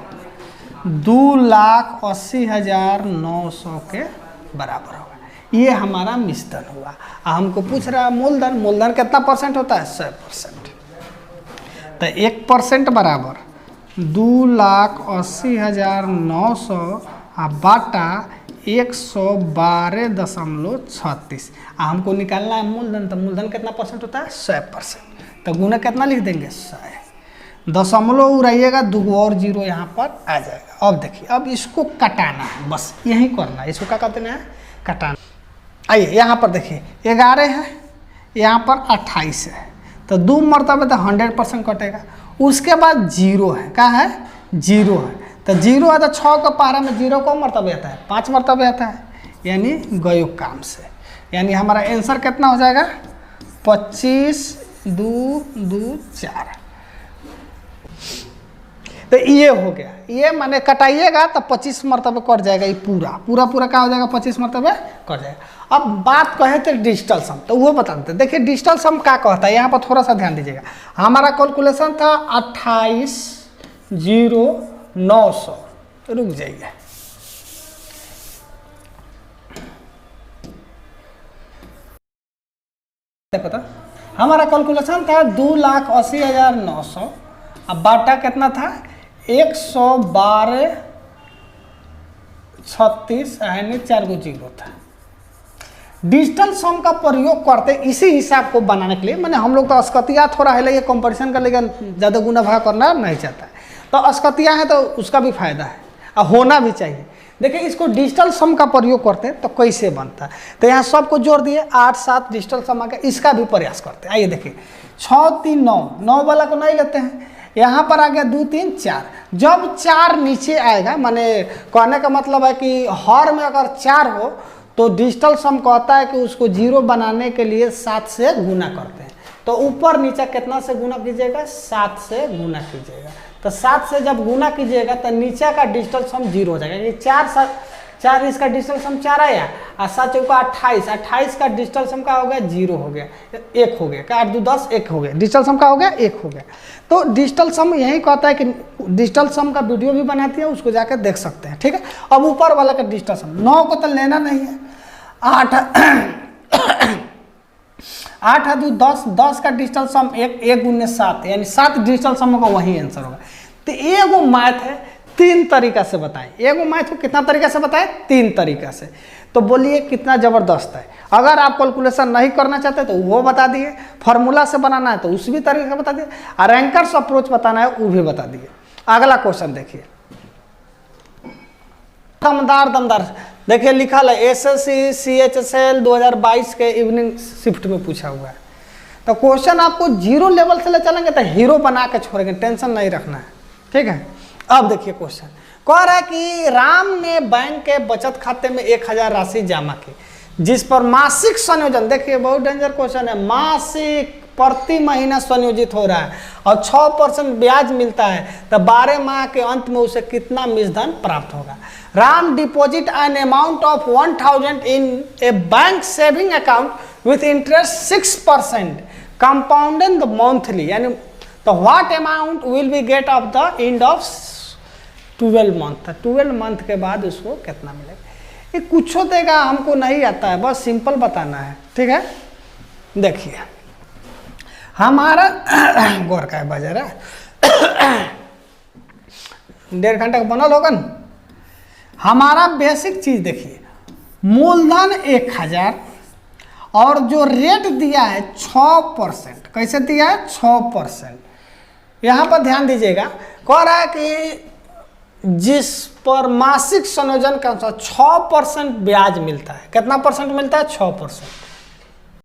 2,80,900 के बराबर होगा। ये हमारा मिश्रधन हुआ। हमको पूछ रहा है मूलधन, मूलधन कितना परसेंट होता है 100%। तो 1% बराबर 2,80,900 बाटा 112.36। हमको निकालना है मूलधन, तो मूलधन कितना परसेंट होता है 100%। तो गुना कितना लिख देंगे 100, दशमलव उड़ाइएगा 2 और 0 यहाँ पर आ जाएगा। अब देखिए, अब इसको कटाना है, बस यही करना है। इसको क्या कहते हैं कटाना। आइए यहाँ पर देखिए 11 है, यहाँ पर 28 है, तो 2 मरतबे तो 100% कटेगा। उसके बाद 0 है, क्या है 0 है, तो 0 है तो 6 का पहाड़ा में 0 को मरतबे आता है 5 मरतबे आता है, यानी गयो काम से। यानी हमारा आंसर कितना हो जाएगा 25,224। तो ये हो गया, ये माने कटाइएगा तो 25 मरतबे कट जाएगा। ये पूरा पूरा पूरा क्या हो जाएगा 25 मरतबे कट जाएगा। अब बात कहे थे डिजिटल सम, तो वो बता देते। देखिए डिजिटल सम क्या कहता है, यहाँ पर थोड़ा सा ध्यान दीजिएगा। हमारा कैलकुलेशन था 28,0,900। रुक जाइए, पता हमारा कैलकुलेशन था 2,80,900, अब बाटा कितना था 112.36, यानी 4 को 0 था। डिजिटल सम का प्रयोग करते इसी हिसाब को बनाने के लिए, मैंने हम लोग तो अस्कतिया थोड़ा है ये कंपटीशन कर, लेकिन ज़्यादा गुना भाग करना नहीं चाहता है। तो अस्कतिया है तो उसका भी फायदा है और होना भी चाहिए। देखिए इसको डिजिटल सम का प्रयोग करते हैं तो कैसे बनता है। तो यहाँ सबको जोड़ दिए 8 7 डिजिटल सम आ गया। इसका भी प्रयास करते हैं। आइए देखिए 6 3 9, 9 वाला को नहीं लेते हैं। यहाँ पर आ गया 2 3 4। जब 4 नीचे आएगा, माने कहने का मतलब है कि हर में अगर 4 हो तो डिजिटल सम कहता है कि उसको 0 बनाने के लिए 7 से गुना करते हैं। तो ऊपर नीचे कितना से गुना कीजिएगा 7 से गुना कीजिएगा। तो 7 से जब गुना कीजिएगा तो नीचे का डिजिटल सम 0 हो जाएगा। ये 4 इसका डिजिटल सम 4 आया और 7 चौका 28, 28 का डिजिटल सम का हो गया 0 हो गया, 1 हो गया। 8 2 10, 1 हो गया। डिजिटल सम का हो गया 1 हो गया। तो डिजिटल सम यही कहता है कि डिजिटल सम का वीडियो भी बनाती है, उसको जाकर देख सकते हैं। ठीक है, अब ऊपर वाला का डिजिटल सम 9 को तो लेना नहीं है। 8 8 है 2 10, 10 का डिजिटल सम 1 1 गुने 7, यानी 7 डिजिटल सम का वही आंसर होगा। तो एगो मैथ है 3 तरीका से बताएं। एगो मैथ को कितना तरीका से बताएं 3 तरीका से। तो बोलिए कितना ज़बरदस्त है। अगर आप कैलकुलेशन नहीं करना चाहते तो वो बता दिए, फार्मूला से बनाना है तो उस भी तरीके से बता दिए, और रैंकर्स अप्रोच बताना है वो भी बता दिए। अगला क्वेश्चन देखिए, दमदार देखिए लिखा है एसएससी सीएचएसएल 2022 के इवनिंग शिफ्ट में पूछा हुआ है। तो क्वेश्चन आपको 0 लेवल से ले चलेंगे तो हीरो बना के छोड़ेंगे, टेंशन नहीं रखना है। ठीक है, अब देखिए क्वेश्चन कह रहा है कि राम ने बैंक के बचत खाते में 1,000 राशि जमा की, जिस पर मासिक संयोजन, देखिए बहुत डेंजर क्वेश्चन है, मासिक प्रति महीना संयोजित हो रहा है और 6% ब्याज मिलता है। तो 12 माह के अंत में उसे कितना मिश्रधन प्राप्त होगा। Ram deposit an amount of 1,000 in a bank saving account with interest 6% compounding the monthly, यानी तो what amount will be get of the end of 12 month. 12 month के बाद उसको कितना मिलेगा। ये कुछ देगा, हमको नहीं आता है, बस सिंपल बताना है। ठीक है, देखिए हमारा गौर का बाजार है 1.5 घंटा का बनल होगा ना। हमारा बेसिक चीज देखिए, मूलधन 1,000 और जो रेट दिया है 6%। कैसे दिया है 6%। यहाँ पर ध्यान दीजिएगा, कह रहा है कि जिस पर मासिक संयोजन के अनुसार 6% ब्याज मिलता है। कितना परसेंट मिलता है 6%।